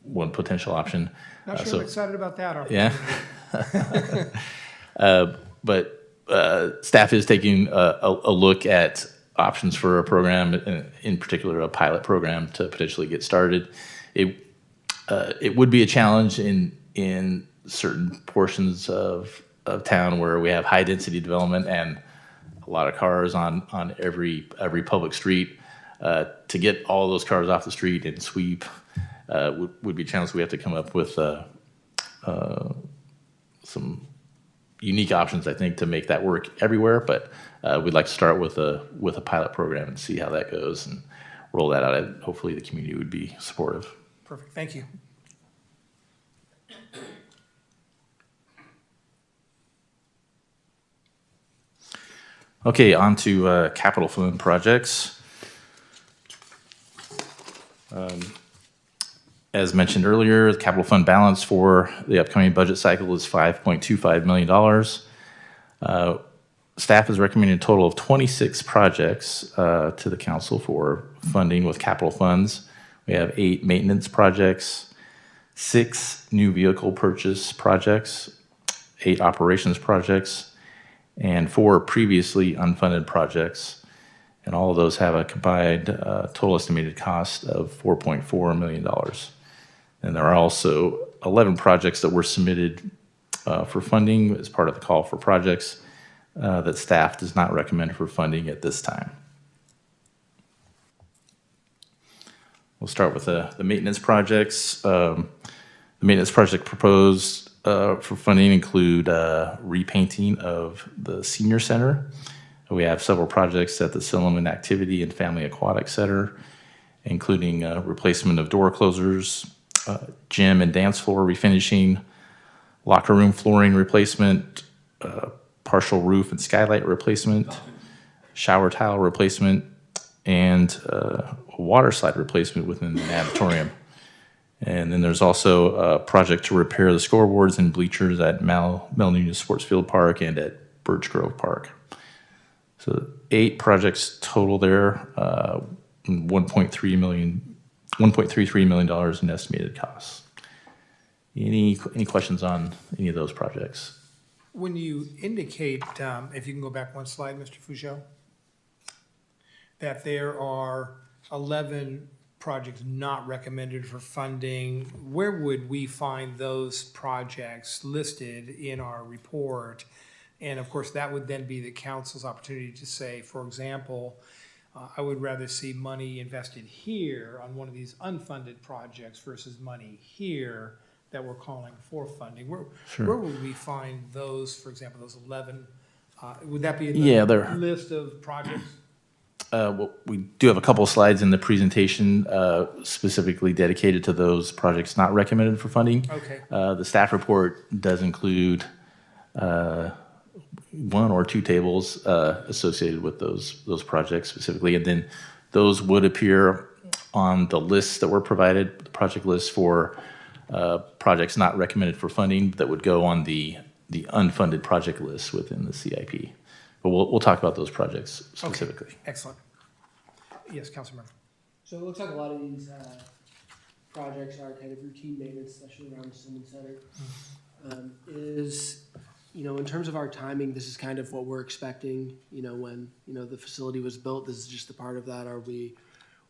one potential option. Not sure I'm excited about that Yeah. opportunity. But staff is taking a look at options for a program, in particular a pilot program, to potentially get started. It would be a challenge in certain portions of town where we have high density development and a lot of cars on every public street. To get all those cars off the street and sweep would be a challenge. We have to come up with some unique options, I think, to make that work everywhere. But we'd like to start with a pilot program and see how that goes and roll that out. And hopefully, the community would be supportive. Perfect. Thank you. Okay, on to capital fund projects. As mentioned earlier, the capital fund balance for the upcoming budget cycle is $5.25 million. Staff is recommending a total of 26 projects to the council for funding with capital funds. We have 8 maintenance projects, 6 new vehicle purchase projects, 8 operations projects, and 4 previously unfunded projects. And all of those have a combined total estimated cost of $4.4 million. And there are also 11 projects that were submitted for funding as part of the call for projects that staff does not recommend for funding at this time. We'll start with the maintenance projects. The maintenance project proposed for funding include repainting of the senior center. We have several projects at the Silliman Activity and Family Aquatic Center, including replacement of door closers, gym and dance floor refinishing, locker room flooring replacement, partial roof and skylight replacement, shower tile replacement, and a water slide replacement within the auditorium. And then there's also a project to repair the scoreboards and bleachers at Mel Nunez Sports Field Park and at Birch Grove Park. So 8 projects total there, $1.33 million in estimated costs. Any questions on any of those projects? When you indicate, if you can go back one slide, Mr. Fougeot, that there are 11 projects not recommended for funding, where would we find those projects listed in our report? And of course, that would then be the council's opportunity to say, for example, I would rather see money invested here on one of these unfunded projects versus money here that we're calling for funding. Where would we find those, for example, those 11? Would that be in Yeah, the they're- list of projects? Well, we do have a couple of slides in the presentation specifically dedicated to those projects not recommended for funding. Okay. The staff report does include one or two tables associated with those projects specifically, and then those would appear on the lists that were provided, the project list for projects not recommended for funding that would go on the unfunded project list within the CIP. But we'll talk about those projects specifically. Okay. Excellent. Yes, Councilmember. So it looks like a lot of these projects are kind of routine maintenance, especially around the Stillman Center. In terms of our timing, this is kind of what we're expecting, when, the facility was built, this is just a part of that. Are we,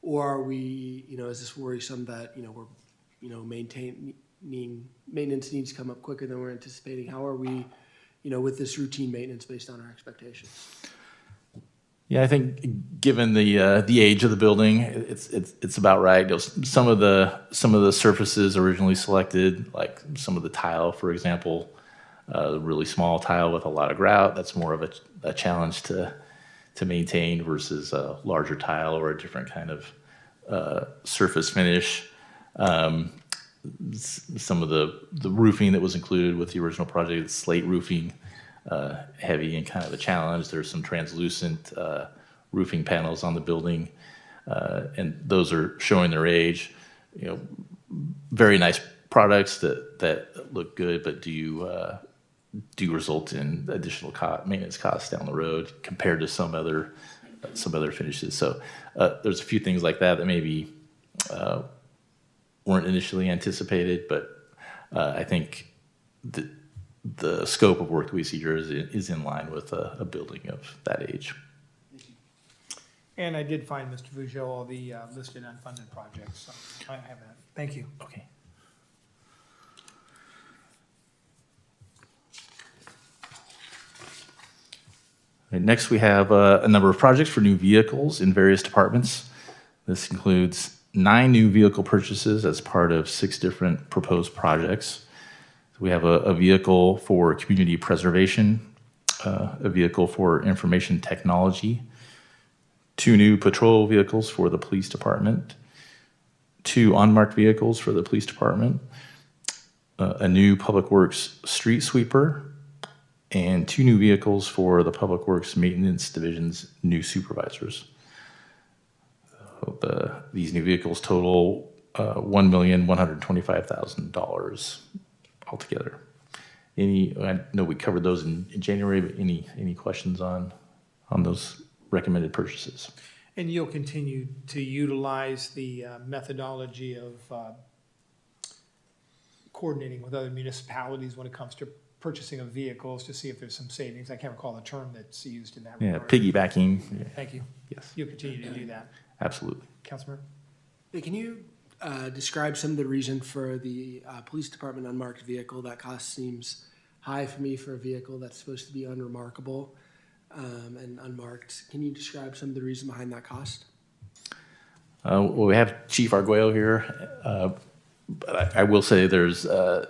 is this worrisome that, we're, maintenance needs to come up quicker than we're anticipating? How are we, with this routine maintenance based on our expectations? Yeah, I think given the age of the building, it's about right. Some of the surfaces originally selected, like some of the tile, for example, really small tile with a lot of grout. That's more of a challenge to maintain versus a larger tile or a different kind of surface finish. Some of the roofing that was included with the original project, slate roofing. Heavy and kind of a challenge. There's some translucent roofing panels on the building, and those are showing their age. Very nice products that look good, but do result in additional maintenance costs down the road compared to some other finishes. So there's a few things like that maybe weren't initially anticipated, but I think the scope of work that we see here is in line with a building of that age. And I did find, Mr. Vougeot, all the listed unfunded projects, so I have that. Thank you. Okay. All right, next, we have a number of projects for new vehicles in various departments. This includes 9 new vehicle purchases as part of 6 different proposed projects. We have a vehicle for community preservation, a vehicle for information technology, 2 new patrol vehicles for the police department, 2 unmarked vehicles for the police department, a new Public Works street sweeper, and 2 new vehicles for the Public Works Maintenance Division's new supervisors. These new vehicles total $1,125,000 altogether. I know we covered those in January, but any questions on those recommended purchases? And you'll continue to utilize the methodology of coordinating with other municipalities when it comes to purchasing of vehicles to see if there's some savings. I can't recall the term that's used in that Yeah, regard. piggybacking. Thank you. Yes, You'll continue to do that. absolutely. Councilmember? Hey, can you describe some of the reason for the police department unmarked vehicle? That cost seems high for me for a vehicle that's supposed to be unremarkable and unmarked. Can you describe some of the reason behind that cost? Well, we have Chief Arguello here, but I will say there's a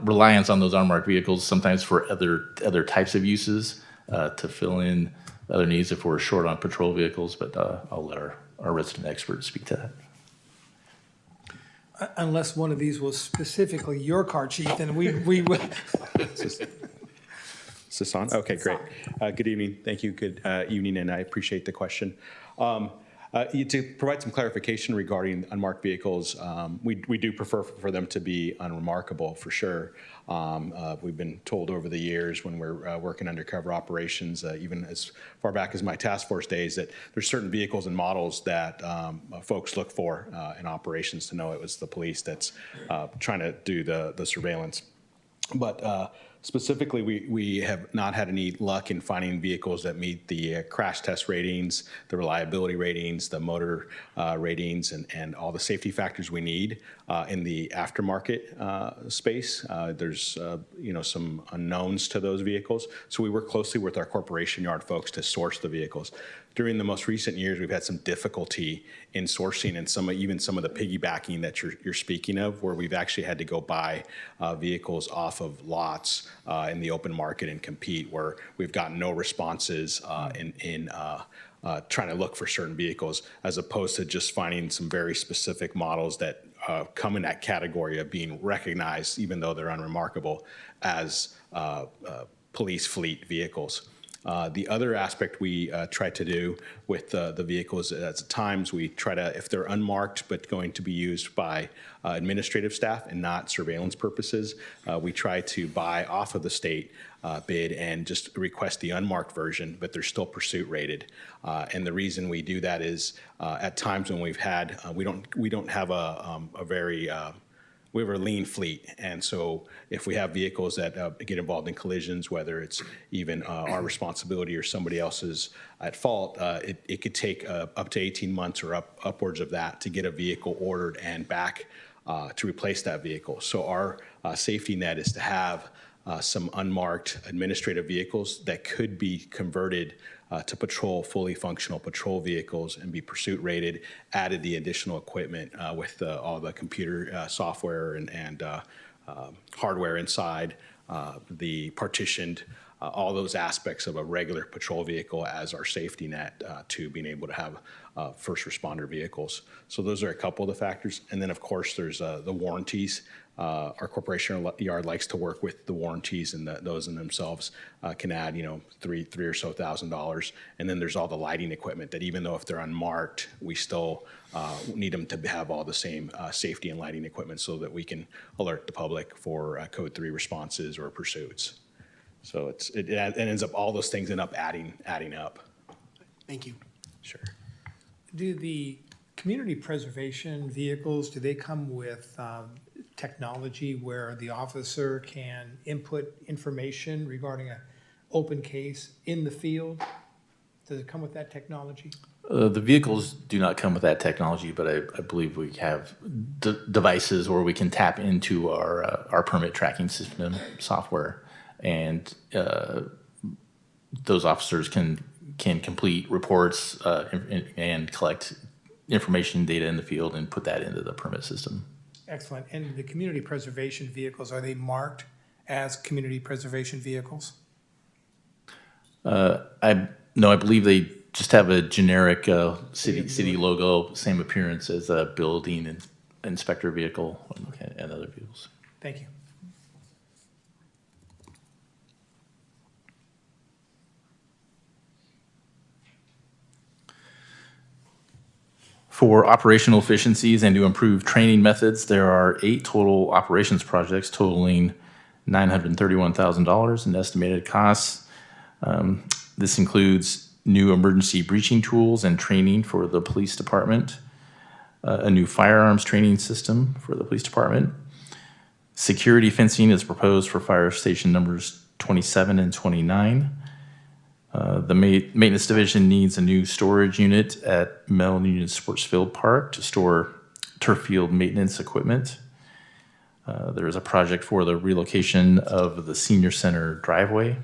reliance on those unmarked vehicles sometimes for other types of uses to fill in other needs if we're short on patrol vehicles. But I'll let our resident expert speak to that. Unless one of these was specifically your car, Chief, then we would. Is this on? Okay, great. Good evening. Thank you. Good evening, and I appreciate the question. To provide some clarification regarding unmarked vehicles, we do prefer for them to be unremarkable for sure. We've been told over the years when we're working undercover operations, even as far back as my task force days, that there's certain vehicles and models that folks look for in operations to know it was the police that's trying to do the surveillance. But Specifically, we have not had any luck in finding vehicles that meet the crash test ratings, the reliability ratings, the motor ratings, and all the safety factors we need in the aftermarket space. There's some unknowns to those vehicles, so we work closely with our corporation yard folks to source the vehicles. During the most recent years, we've had some difficulty in sourcing and even some of the piggybacking that you're speaking of, where we've actually had to go buy vehicles off of lots in the open market and compete, where we've gotten no responses in trying to look for certain vehicles, as opposed to just finding some very specific models that come in that category of being recognized, even though they're unremarkable, as police fleet vehicles. The other aspect we try to do with the vehicles is at times we try to, if they're unmarked but going to be used by administrative staff and not surveillance purposes, we try to buy off of the state bid and just request the unmarked version, but they're still pursuit rated. And the reason we do that is at times when we've had, we don't have we have a lean fleet, and so if we have vehicles that get involved in collisions, whether it's even our responsibility or somebody else's at fault, it could take up to 18 months or upwards of that to get a vehicle ordered and back to replace that vehicle. So our safety net is to have some unmarked administrative vehicles that could be converted to fully functional patrol vehicles and be pursuit rated, added the additional equipment with all the computer software and hardware inside, the partitioned, all those aspects of a regular patrol vehicle as our safety net to being able to have first responder vehicles. So those are a couple of the factors. And then, of course, there's the warranties. Our corporation yard likes to work with the warranties, and those in themselves can add, $3,000 or so. And then there's all the lighting equipment that, even though if they're unmarked, we still need them to have all the same safety and lighting equipment so that we can alert the public for Code 3 responses or pursuits. So it ends up, all those things end up adding up. Thank you. Sure. Do the community preservation vehicles, do they come with technology where the officer can input information regarding an open case in the field? Does it come with that technology? The vehicles do not come with that technology, but I believe we have devices where we can tap into our permit tracking system software, and those officers can complete reports and collect information data in the field and put that into the permit system. Excellent. And the community preservation vehicles, are they marked as community preservation vehicles? I believe they just have a generic city logo, same appearance as a building and inspector vehicle and other vehicles. Thank you. For operational efficiencies and to improve training methods, there are 8 total operations projects totaling $931,000 in estimated costs. This includes new emergency breaching tools and training for the police department, a new firearms training system for the police department. Security fencing is proposed for fire station numbers 27 and 29. The maintenance division needs a new storage unit at Mel Union Sports Field Park to store turf field maintenance equipment. There is a project for the relocation of the senior center driveway.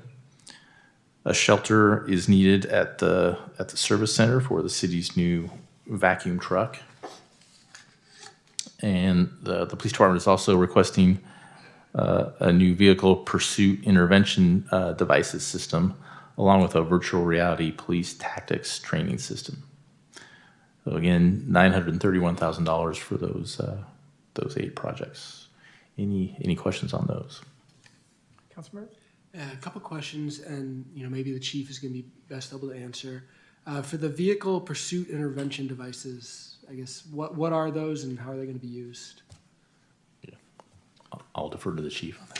A shelter is needed at the service center for the city's new vacuum truck. And the police department is also requesting a new vehicle pursuit intervention devices system, along with a virtual reality police tactics training system. So again, $931,000 for those 8 projects. Any questions on those? Councilmember? A couple questions, and maybe the chief is going to be best able to answer. For the vehicle pursuit intervention devices, I guess what are those and how are they going to be used? Yeah, I'll defer to the chief on that.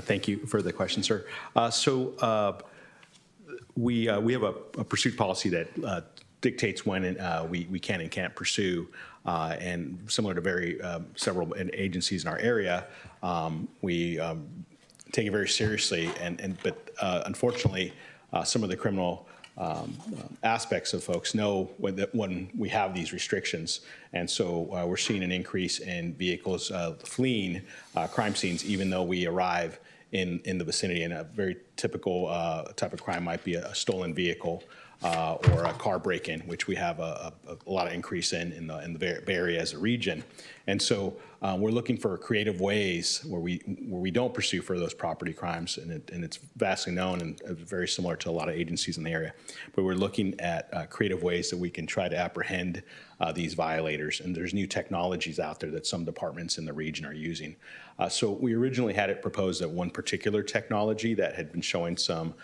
Thank you for the question, sir. We have a pursuit policy that dictates when we can and can't pursue. And similar to several agencies in our area, we take it very seriously. But unfortunately, some of the criminal aspects of folks know when we have these restrictions. And so we're seeing an increase in vehicles fleeing crime scenes, even though we arrive in the vicinity. And a very typical type of crime might be a stolen vehicle or a car break-in, which we have a lot of increase in the Bay Area as a region. And so we're looking for creative ways where we don't pursue for those property crimes, and it's vastly known and very similar to a lot of agencies in the area. But we're looking at creative ways that we can try to apprehend these violators. And there's new technologies out there that some departments in the region are using. So we originally had it proposed that one particular technology that had been showing some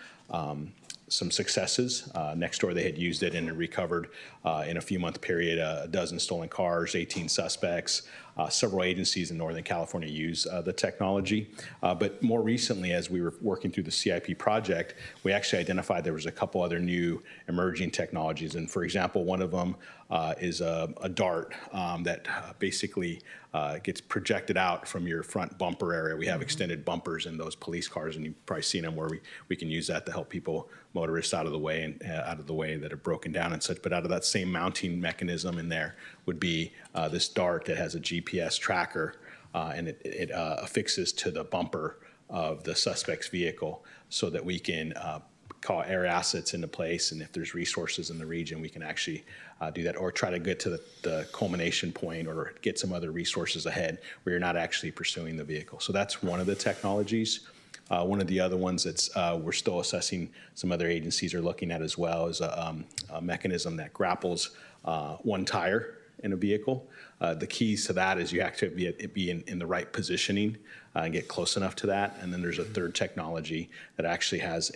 successes. Next door, they had used it and recovered in a few month period a dozen stolen cars, 18 suspects. Several agencies in Northern California use the technology. But more recently, as we were working through the CIP project, we actually identified there was a couple other new emerging technologies. And for example, one of them is a dart that basically gets projected out from your front bumper area. We have extended bumpers in those police cars, and you've probably seen them where we can use that to help people, motorists out of the way that are broken down and such. But out of that same mounting mechanism in there would be this dart that has a GPS tracker, and it affixes to the bumper of the suspect's vehicle so that we can call air assets into place, and if there's resources in the region, we can actually do that, or try to get to the culmination point or get some other resources ahead where you're not actually pursuing the vehicle. So that's one of the technologies. One of the other ones that's we're still assessing, some other agencies are looking at as well, is a mechanism that grapples one tire in a vehicle. The keys to that is you have to be in the right positioning and get close enough to that. And then there's a third technology that actually has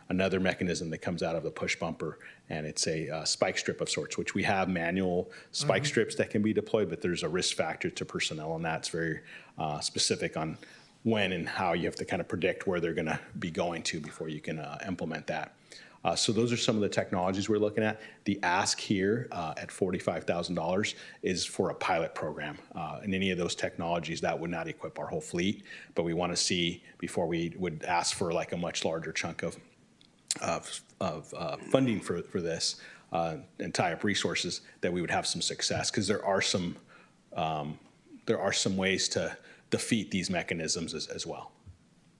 another mechanism that comes out of the push bumper, and it's a spike strip of sorts, which we have manual spike strips that can be deployed, but there's a risk factor to personnel, and that's very specific on when and how you have to kind of predict where they're going to be going to before you can implement that. So those are some of the technologies we're looking at. The ask here at $45,000 is for a pilot program. And any of those technologies, that would not equip our whole fleet, but we want to see before we would ask for like a much larger chunk of funding for this and tie up resources, that we would have some success, because there are some ways to defeat these mechanisms as well.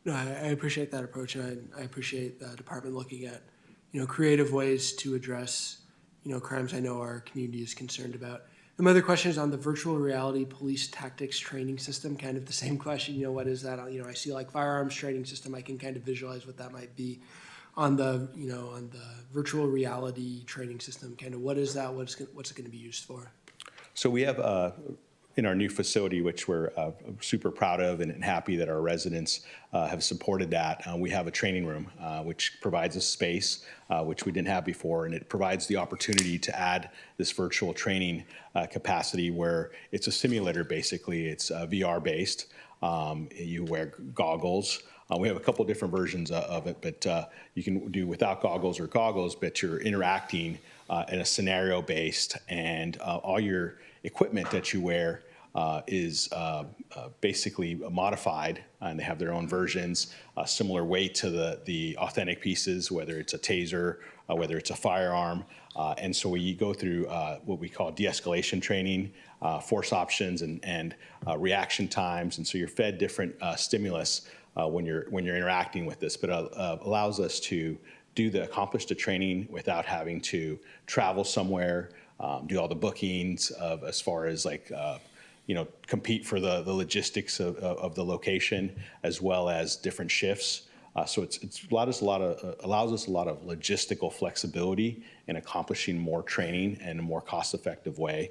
No, I appreciate that approach, and I appreciate the department looking at, creative ways to address, crimes I know our community is concerned about. And my other question is on the virtual reality police tactics training system, kind of the same question, what is that? I see like firearms training system, I can kind of visualize what that might be. On the, on the virtual reality training system, kind of what is that? What's it going to be used for? So we have in our new facility, which we're super proud of and happy that our residents have supported that, we have a training room which provides a space which we didn't have before, and it provides the opportunity to add this virtual training capacity where it's a simulator basically. It's VR based. You wear goggles. We have a couple different versions of it, but you can do without goggles or goggles, but you're interacting in a scenario based, and all your equipment that you wear is basically modified, and they have their own versions, similar weight to the authentic pieces, whether it's a taser, whether it's a firearm. And so we go through what we call de-escalation training, force options, and reaction times. And so you're fed different stimulus when you're interacting with this, but allows us to accomplish the training without having to travel somewhere, do all the bookings of as far as like compete for the logistics of the location, as well as different shifts. So it's allows us a lot of logistical flexibility in accomplishing more training in a more cost-effective way.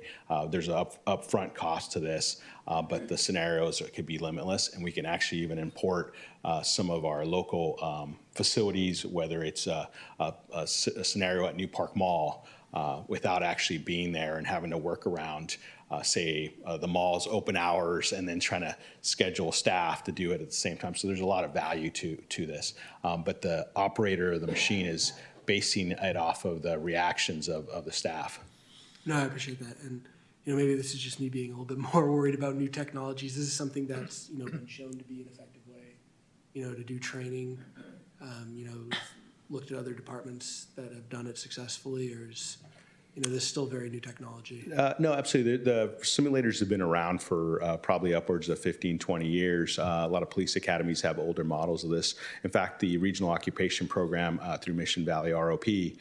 There's an upfront cost to this, but the scenarios could be limitless, and we can actually even import some of our local facilities, whether it's a scenario at New Park Mall, without actually being there and having to work around, say, the mall's open hours and then trying to schedule staff to do it at the same time. So there's a lot of value to this. But the operator of the machine is basing it off of the reactions of the staff. No, I appreciate that. And, maybe this is just me being a little bit more worried about new technologies. This is something that's, been shown to be an effective way, to do training. We've looked at other departments that have done it successfully, or is, this is still very new technology. No, absolutely. The simulators have been around for probably upwards of 15, 20 years. A lot of police academies have older models of this. In fact, the Regional Occupation Program through Mission Valley ROP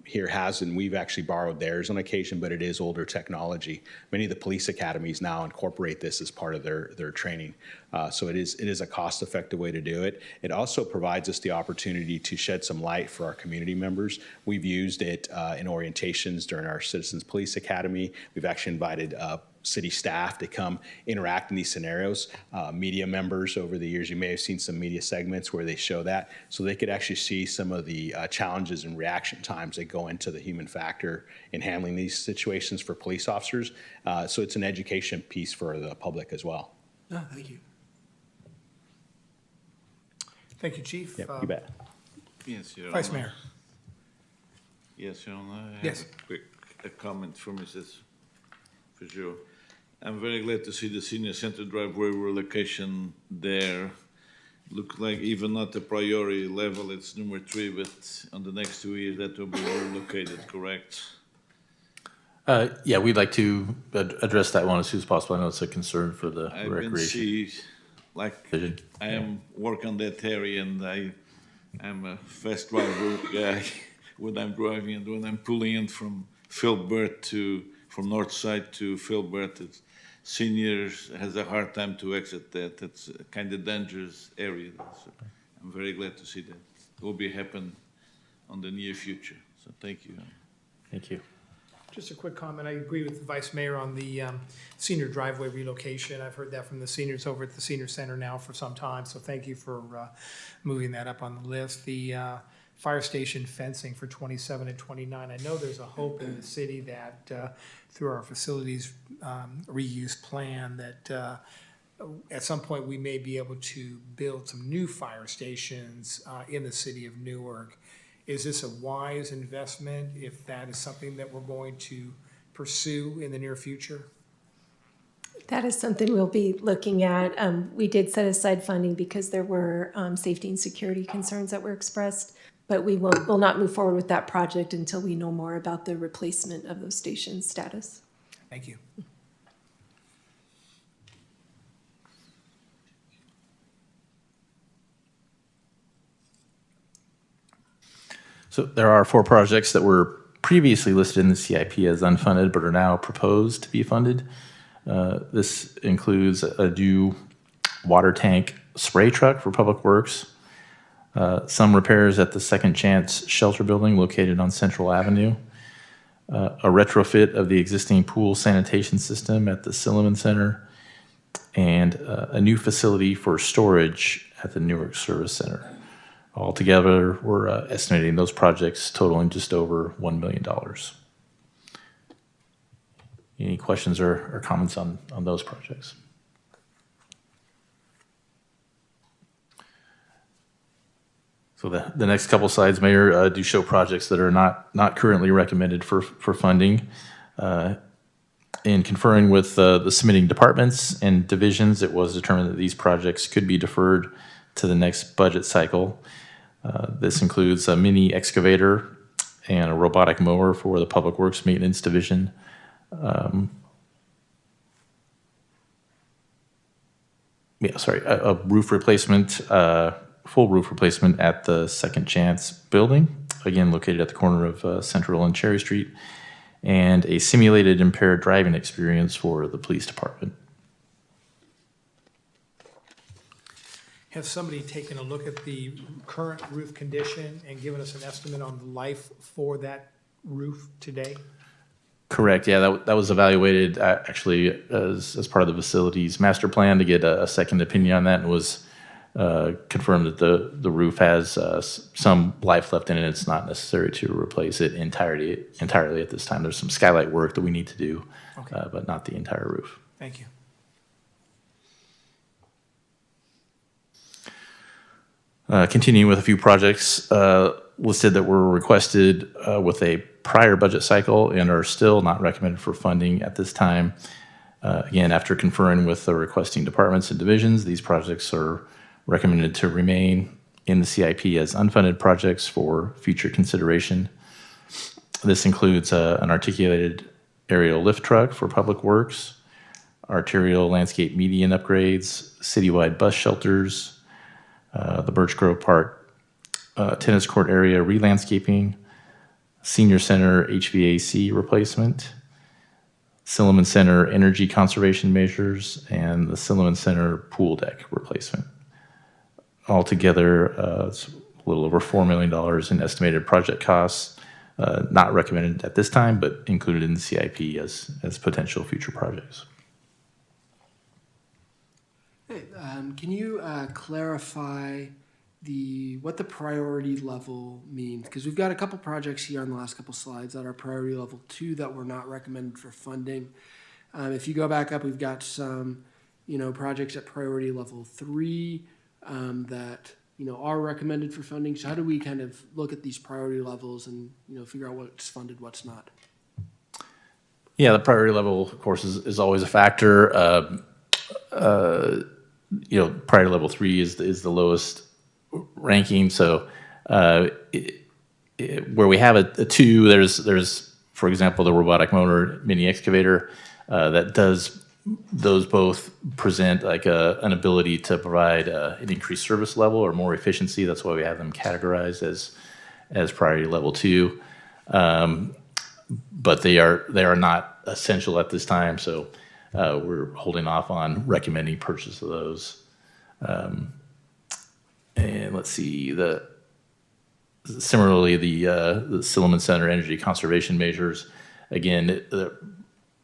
here has, and we've actually borrowed theirs on occasion, but it is older technology. Many of the police academies now incorporate this as part of their training. So it is a cost-effective way to do it. It also provides us the opportunity to shed some light for our community members. We've used it in orientations during our Citizens Police Academy. We've actually invited city staff to come interact in these scenarios. Media members over the years, you may have seen some media segments where they show that, so they could actually see some of the challenges and reaction times that go into the human factor in handling these situations for police officers. So it's an education piece for the public as well. No, thank you. Thank you, Chief. Yep, you bet. Yes, Your Vice Honor. Mayor. Yes, Your Honor. I have Yes. a comment for Mrs. Fajot. I'm very glad to see the senior center driveway relocation there. Look like even not a priority level, it's number 3, but on the next 2 years that will be relocated, correct? Yeah, we'd like to address that one as soon as possible. I know it's a concern for the I've been recreation. like, division. I am work on that area and I'm a fast driver guy when I'm driving and when I'm pulling in from Filbert from north side to Filbert, seniors has a hard time to exit that. It's a kind of dangerous area. So I'm very glad to see that. It will be happen on the near future. So thank you. Thank you. Just a quick comment. I agree with the Vice Mayor on the senior driveway relocation. I've heard that from the seniors over at the Senior Center now for some time, so thank you for moving that up on the list. The fire station fencing for 27 and 29. I know there's a hope in the city that through our facilities reuse plan that at some point we may be able to build some new fire stations in the city of Newark. Is this a wise investment if that is something that we're going to pursue in the near future? That is something we'll be looking at. We did set aside funding because there were safety and security concerns that were expressed, but we will not move forward with that project until we know more about the replacement of those stations' status. Thank you. So there are 4 projects that were previously listed in the CIP as unfunded, but are now proposed to be funded. This includes a new water tank spray truck for Public Works, some repairs at the Second Chance Shelter Building located on Central Avenue, a retrofit of the existing pool sanitation system at the Silliman Center, and a new facility for storage at the Newark Service Center. Altogether, we're estimating those projects totaling just over $1 million. Any questions or comments on those projects? So the next couple slides, Mayor, do show projects that are not currently recommended for funding. In conferring with the submitting departments and divisions, it was determined that these projects could be deferred to the next budget cycle. This includes a mini excavator and a robotic mower for the Public Works Maintenance Division. A roof replacement, full roof replacement at the Second Chance Building, again located at the corner of Central and Cherry Street, and a simulated impaired driving experience for the police department. Has somebody taken a look at the current roof condition and given us an estimate on the life for that roof today? Correct. Yeah, that was evaluated actually as part of the facilities master plan to get a second opinion on that, and was confirmed that the roof has some life left in it. It's not necessary to replace it entirely at this time. There's some skylight work that we need to do, Okay. but not the entire roof. Thank you. Continuing with a few projects listed that were requested with a prior budget cycle and are still not recommended for funding at this time. Again, after conferring with the requesting departments and divisions, these projects are recommended to remain in the CIP as unfunded projects for future consideration. This includes an articulated aerial lift truck for public works, arterial landscape median upgrades, citywide bus shelters, the Birch Grove Park tennis court area re-landscaping, senior center HVAC replacement, Silliman Center energy conservation measures, and the Silliman Center pool deck replacement. Altogether, it's a little over $4 million in estimated project costs, not recommended at this time, but included in the CIP as potential future projects. Hey, can you clarify what the priority level means? Because we've got a couple projects here on the last couple slides that are priority level 2 that were not recommended for funding. If you go back up, we've got some, projects at priority level 3 that, are recommended for funding. So how do we kind of look at these priority levels and, figure out what's funded, what's not? Yeah, the priority level, of course, is always a factor. Priority level 3 is the lowest ranking. So where we have a 2, there's for example the robotic motor mini excavator that does those both present like an ability to provide an increased service level or more efficiency. That's why we have them categorized as priority level 2. But they are not essential at this time. So we're holding off on recommending purchase of those. And let's see, similarly, the Silliman Center energy conservation measures, again, it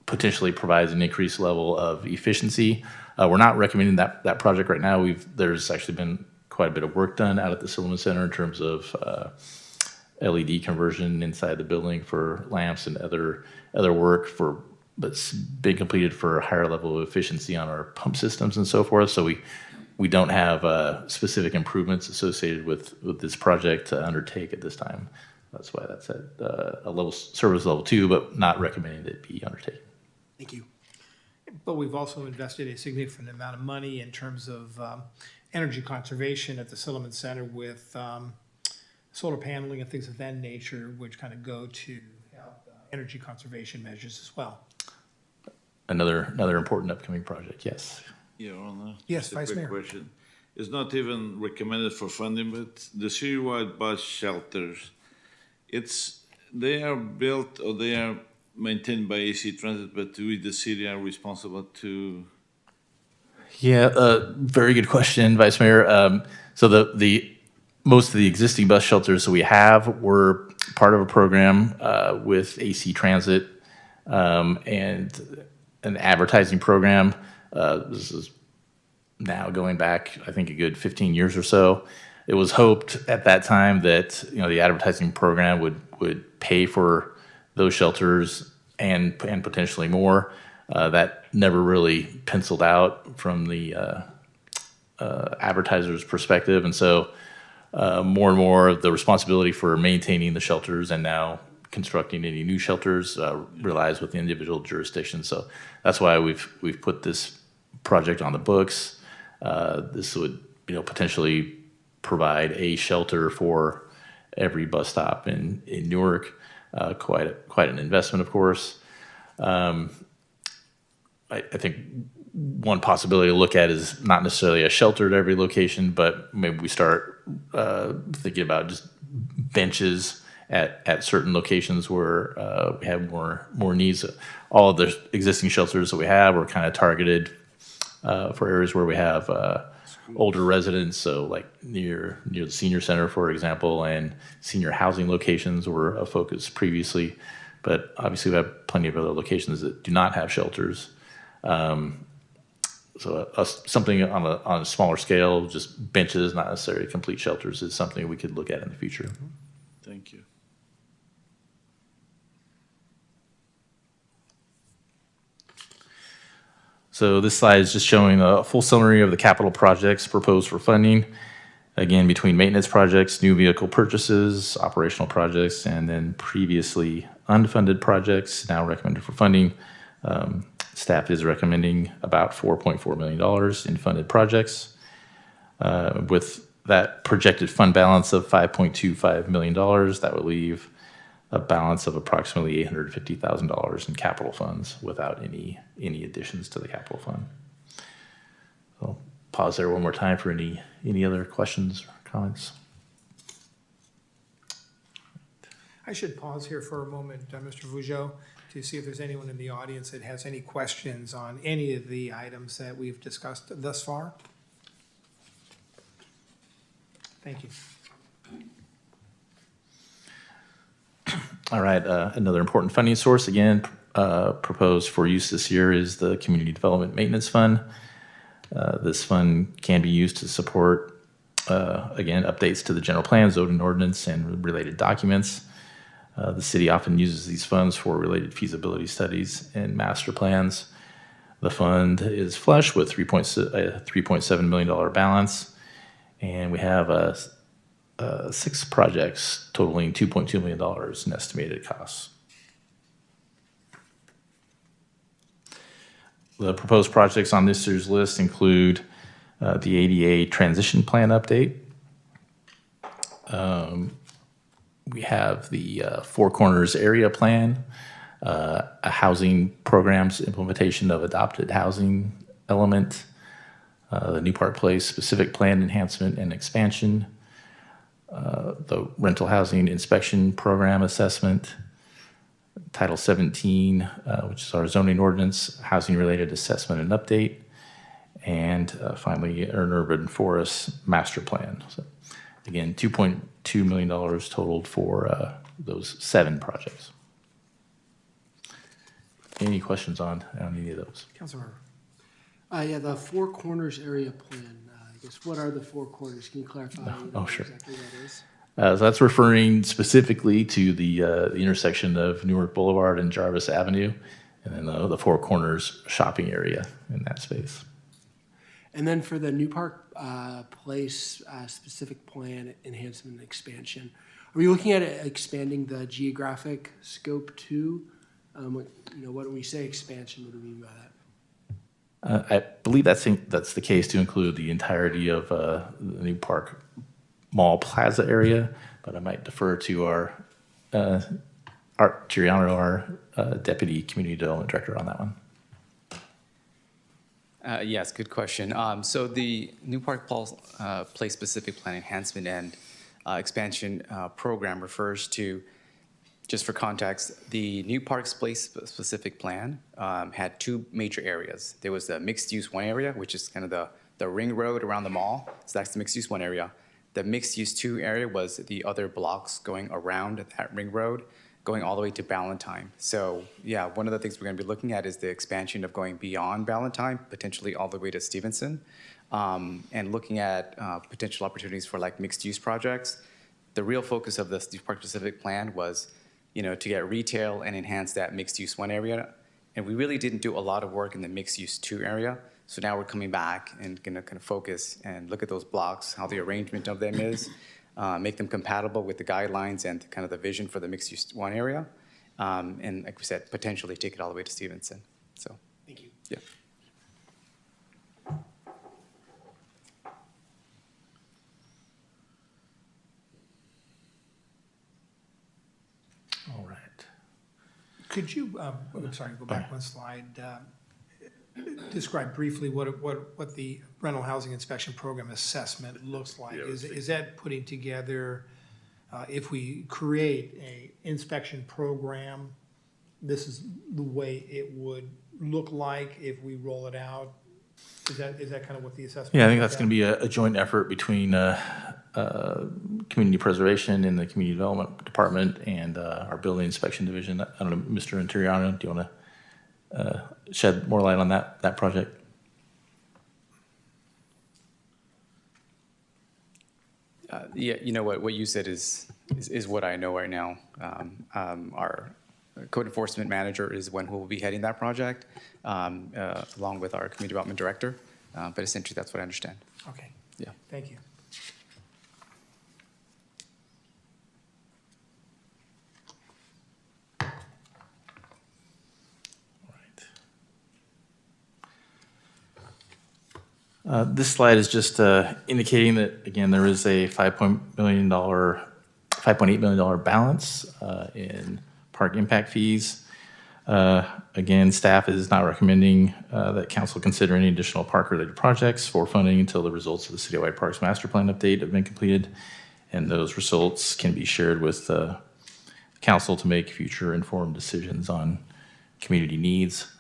potentially provides an increased level of efficiency. We're not recommending that project right now. There's actually been quite a bit of work done out at the Silliman Center in terms of LED conversion inside the building for lamps and other work that's been completed for a higher level of efficiency on our pump systems and so forth. So we don't have specific improvements associated with this project to undertake at this time. That's why that's at a service level 2, but not recommending that it be undertaken. Thank you. But we've also invested a significant amount of money in terms of energy conservation at the Silliman Center with solar paneling and things of that nature, which kind of go to help energy conservation measures as well. Another important upcoming project, yes. Yeah, on a Yes, Vice quick Mayor. question. It's not even recommended for funding, but the citywide bus shelters, they are built or they are maintained by AC Transit, but we, the city, are responsible to. Yeah, very good question, Vice Mayor. So the most of the existing bus shelters that we have were part of a program with AC Transit and an advertising program. This is now going back, I think, a good 15 years or so. It was hoped at that time that the advertising program would pay for those shelters and potentially more. That never really penciled out from the advertiser's perspective, and so more and more of the responsibility for maintaining the shelters and now constructing any new shelters relies with the individual jurisdictions. So that's why we've put this project on the books. This would potentially provide a shelter for every bus stop in Newark. Quite an investment, of course. I think one possibility to look at is not necessarily a shelter at every location, but maybe we start thinking about just benches at certain locations where we have more needs. All of the existing shelters that we have are kind of targeted for areas where we have older residents, so like near the senior center, for example, and senior housing locations were a focus previously. But obviously we have plenty of other locations that do not have shelters. So something on a smaller scale, just benches, not necessarily complete shelters, is something we could look at in the future. Thank you. So this slide is just showing a full summary of the capital projects proposed for funding. Again, between maintenance projects, new vehicle purchases, operational projects, and then previously unfunded projects now recommended for funding, staff is recommending about $4.4 million in funded projects. With that projected fund balance of $5.25 million, that would leave a balance of approximately $850,000 in capital funds without any additions to the capital fund. So pause there one more time for any other questions or comments. I should pause here for a moment, Mr. Vougeot, to see if there's anyone in the audience that has any questions on any of the items that we've discussed thus far. Thank you. All right, another important funding source, again, proposed for use this year is the Community Development Maintenance Fund. This fund can be used to support, again, updates to the general plan, zoning ordinance, and related documents. The city often uses these funds for related feasibility studies and master plans. The fund is flush with $3.7 million balance, and we have 6 projects totaling $2.2 million in estimated costs. The proposed projects on this year's list include the ADA transition plan update. We have the Four Corners area plan, a housing programs implementation of adopted housing element, the New Park Place specific plan enhancement and expansion, the rental housing inspection program assessment, Title 17, which is our zoning ordinance, housing-related assessment and update, and finally, an urban forest master plan. So, again, $2.2 million totaled for those 7 projects. Any questions on any of those? Councilmember. Yeah, the Four Corners area plan, I guess, what are the Four Corners? Can you clarify Oh, sure. exactly what that is? So that's referring specifically to the intersection of Newark Boulevard and Jarvis Avenue, and then the Four Corners shopping area in that space. And then for the New Park Place specific plan enhancement and expansion, are we looking at expanding the geographic scope too? When we say expansion, what do we mean by that? I believe that's the case to include the entirety of the New Park Mall Plaza area, but I might defer to our Art Tiriano, our Deputy Community Development Director on that one. Yes, good question. So the New Park Place Specific Plan Enhancement and Expansion Program refers to, just for context, the New Park Place Specific Plan had 2 major areas. There was the Mixed Use 1 area, which is kind of the ring road around the mall. So that's the Mixed Use 1 area. The Mixed Use 2 area was the other blocks going around that ring road, going all the way to Ballantyne. So yeah, one of the things we're going to be looking at is the expansion of going beyond Ballantyne, potentially all the way to Stevenson, and looking at potential opportunities for like mixed use projects. The real focus of the New Park Pacific plan was, to get retail and enhance that mixed use 1 area. And we really didn't do a lot of work in the mixed use 2 area. So now we're coming back and gonna kind of focus and look at those blocks, how the arrangement of them is, make them compatible with the guidelines and kind of the vision for the mixed use 1 area. And like we said, potentially take it all the way to Stevenson. So, Thank you. yeah. All right. Could you, I'm sorry, go back one slide. Describe briefly what the rental housing inspection program assessment looks like. Is that putting together, if we create a inspection program, this is the way it would look like if we roll it out? Is that kind of what the assessment? Yeah, I think that's going to be a joint effort between community preservation and the community development department and our building inspection division. I don't know, Mr. Interiano, do you want to shed more light on that project? Yeah, what you said is what I know right now. Our code enforcement manager is one who will be heading that project, along with our community development director. But essentially, that's what I understand. Okay, Yeah. thank you. This slide is just indicating that, again, there is a $5.8 million balance in park impact fees. Again, staff is not recommending that council consider any additional park-related projects for funding until the results of the Citywide Parks Master Plan update have been completed, and those results can be shared with the council to make future informed decisions on community needs.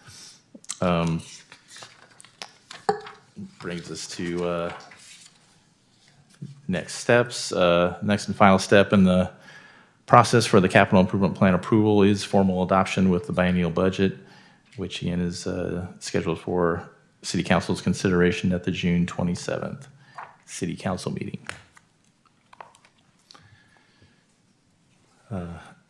Brings us to next steps. Next and final step in the process for the capital improvement plan approval is formal adoption with the biennial budget, which again is scheduled for City Council's consideration at the June 27th City Council meeting.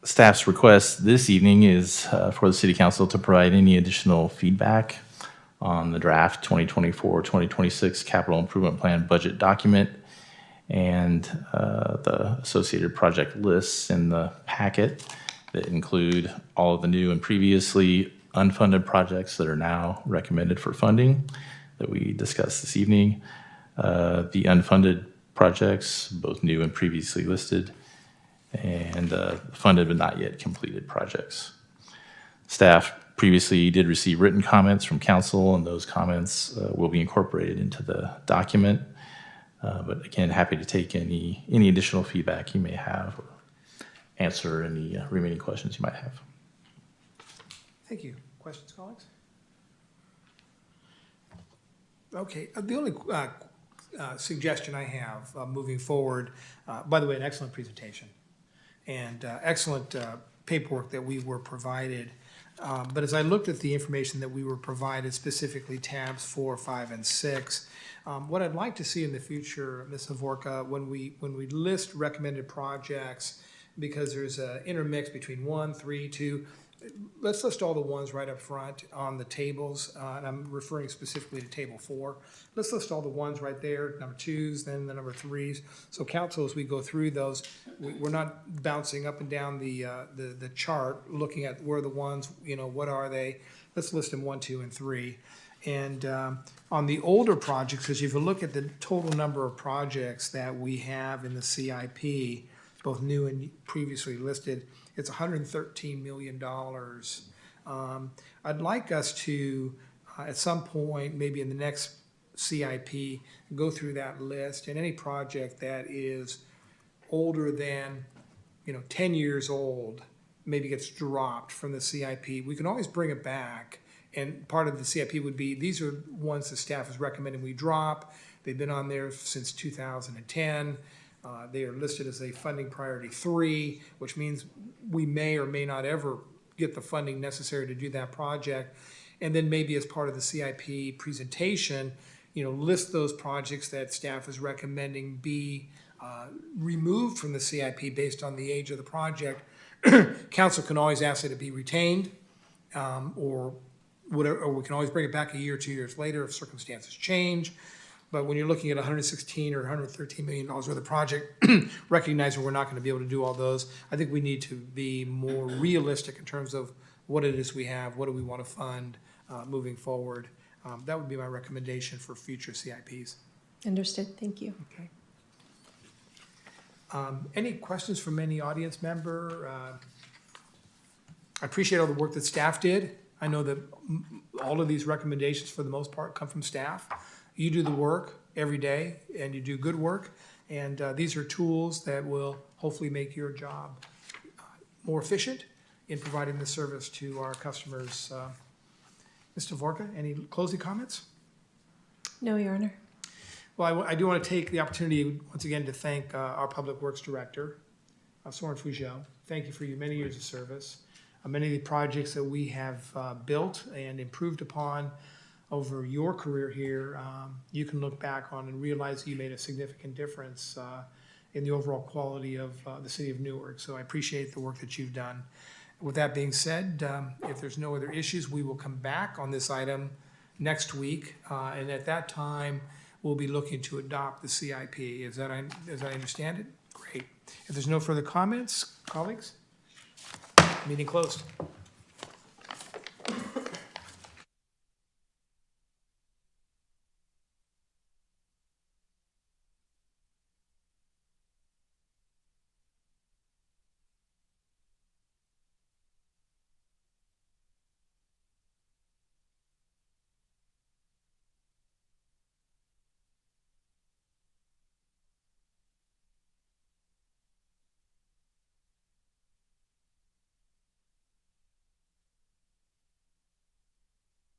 Staff's request this evening is for the City Council to provide any additional feedback on the draft 2024-2026 capital improvement plan budget document and the associated project lists in the packet that include all of the new and previously unfunded projects that are now recommended for funding that we discussed this evening, the unfunded projects, both new and previously listed, and funded but not yet completed projects. Staff previously did receive written comments from council, and those comments will be incorporated into the document. But again, happy to take any additional feedback you may have or answer any remaining questions you might have. Thank you. Questions, colleagues? Okay, the only suggestion I have moving forward, by the way, an excellent presentation and excellent paperwork that we were provided. But as I looked at the information that we were provided, specifically tabs 4, 5, and 6, what I'd like to see in the future, Ms. Havorka, when we list recommended projects, because there's an intermix between 1, 3, 2, let's list all the ones right up front on the tables, and I'm referring specifically to table 4. Let's list all the ones right there, number 2s, then the number 3s. So council, as we go through those, we're not bouncing up and down the chart, looking at where the ones, what are they? Let's list them 1, 2, and 3. And on the older projects, because if you look at the total number of projects that we have in the CIP, both new and previously listed, it's $113 million. I'd like us to, at some point, maybe in the next CIP, go through that list, and any project that is older than 10 years old maybe gets dropped from the CIP. We can always bring it back, and part of the CIP would be, these are ones the staff is recommending we drop. They've been on there since 2010. They are listed as a funding priority 3, which means we may or may not ever get the funding necessary to do that project. And then maybe as part of the CIP presentation, list those projects that staff is recommending be removed from the CIP based on the age of the project. Council can always ask it to be retained, or whatever, or we can always bring it back a year or 2 years later if circumstances change. But when you're looking at $116 or $113 million worth of project, recognizing we're not going to be able to do all those, I think we need to be more realistic in terms of what it is we have, what do we want to fund moving forward. That would be my recommendation for future CIPs. Understood. Thank you. Okay. Any questions from any audience member? I appreciate all the work that staff did. I know that all of these recommendations, for the most part, come from staff. You do the work every day, and you do good work, and these are tools that will hopefully make your job more efficient in providing the service to our customers. Mr. Vorka, any closing comments? No, Your Honor. Well, I do want to take the opportunity once again to thank our Public Works Director, Soren Fougeau. Thank you for your many years of service. Many of the projects that we have built and improved upon over your career here, you can look back on and realize you made a significant difference in the overall quality of the city of Newark. So I appreciate the work that you've done. With that being said, if there's no other issues, we will come back on this item next week. And at that time, we'll be looking to adopt the CIP. As I understand it? Great. If there's no further comments, colleagues, meeting closed.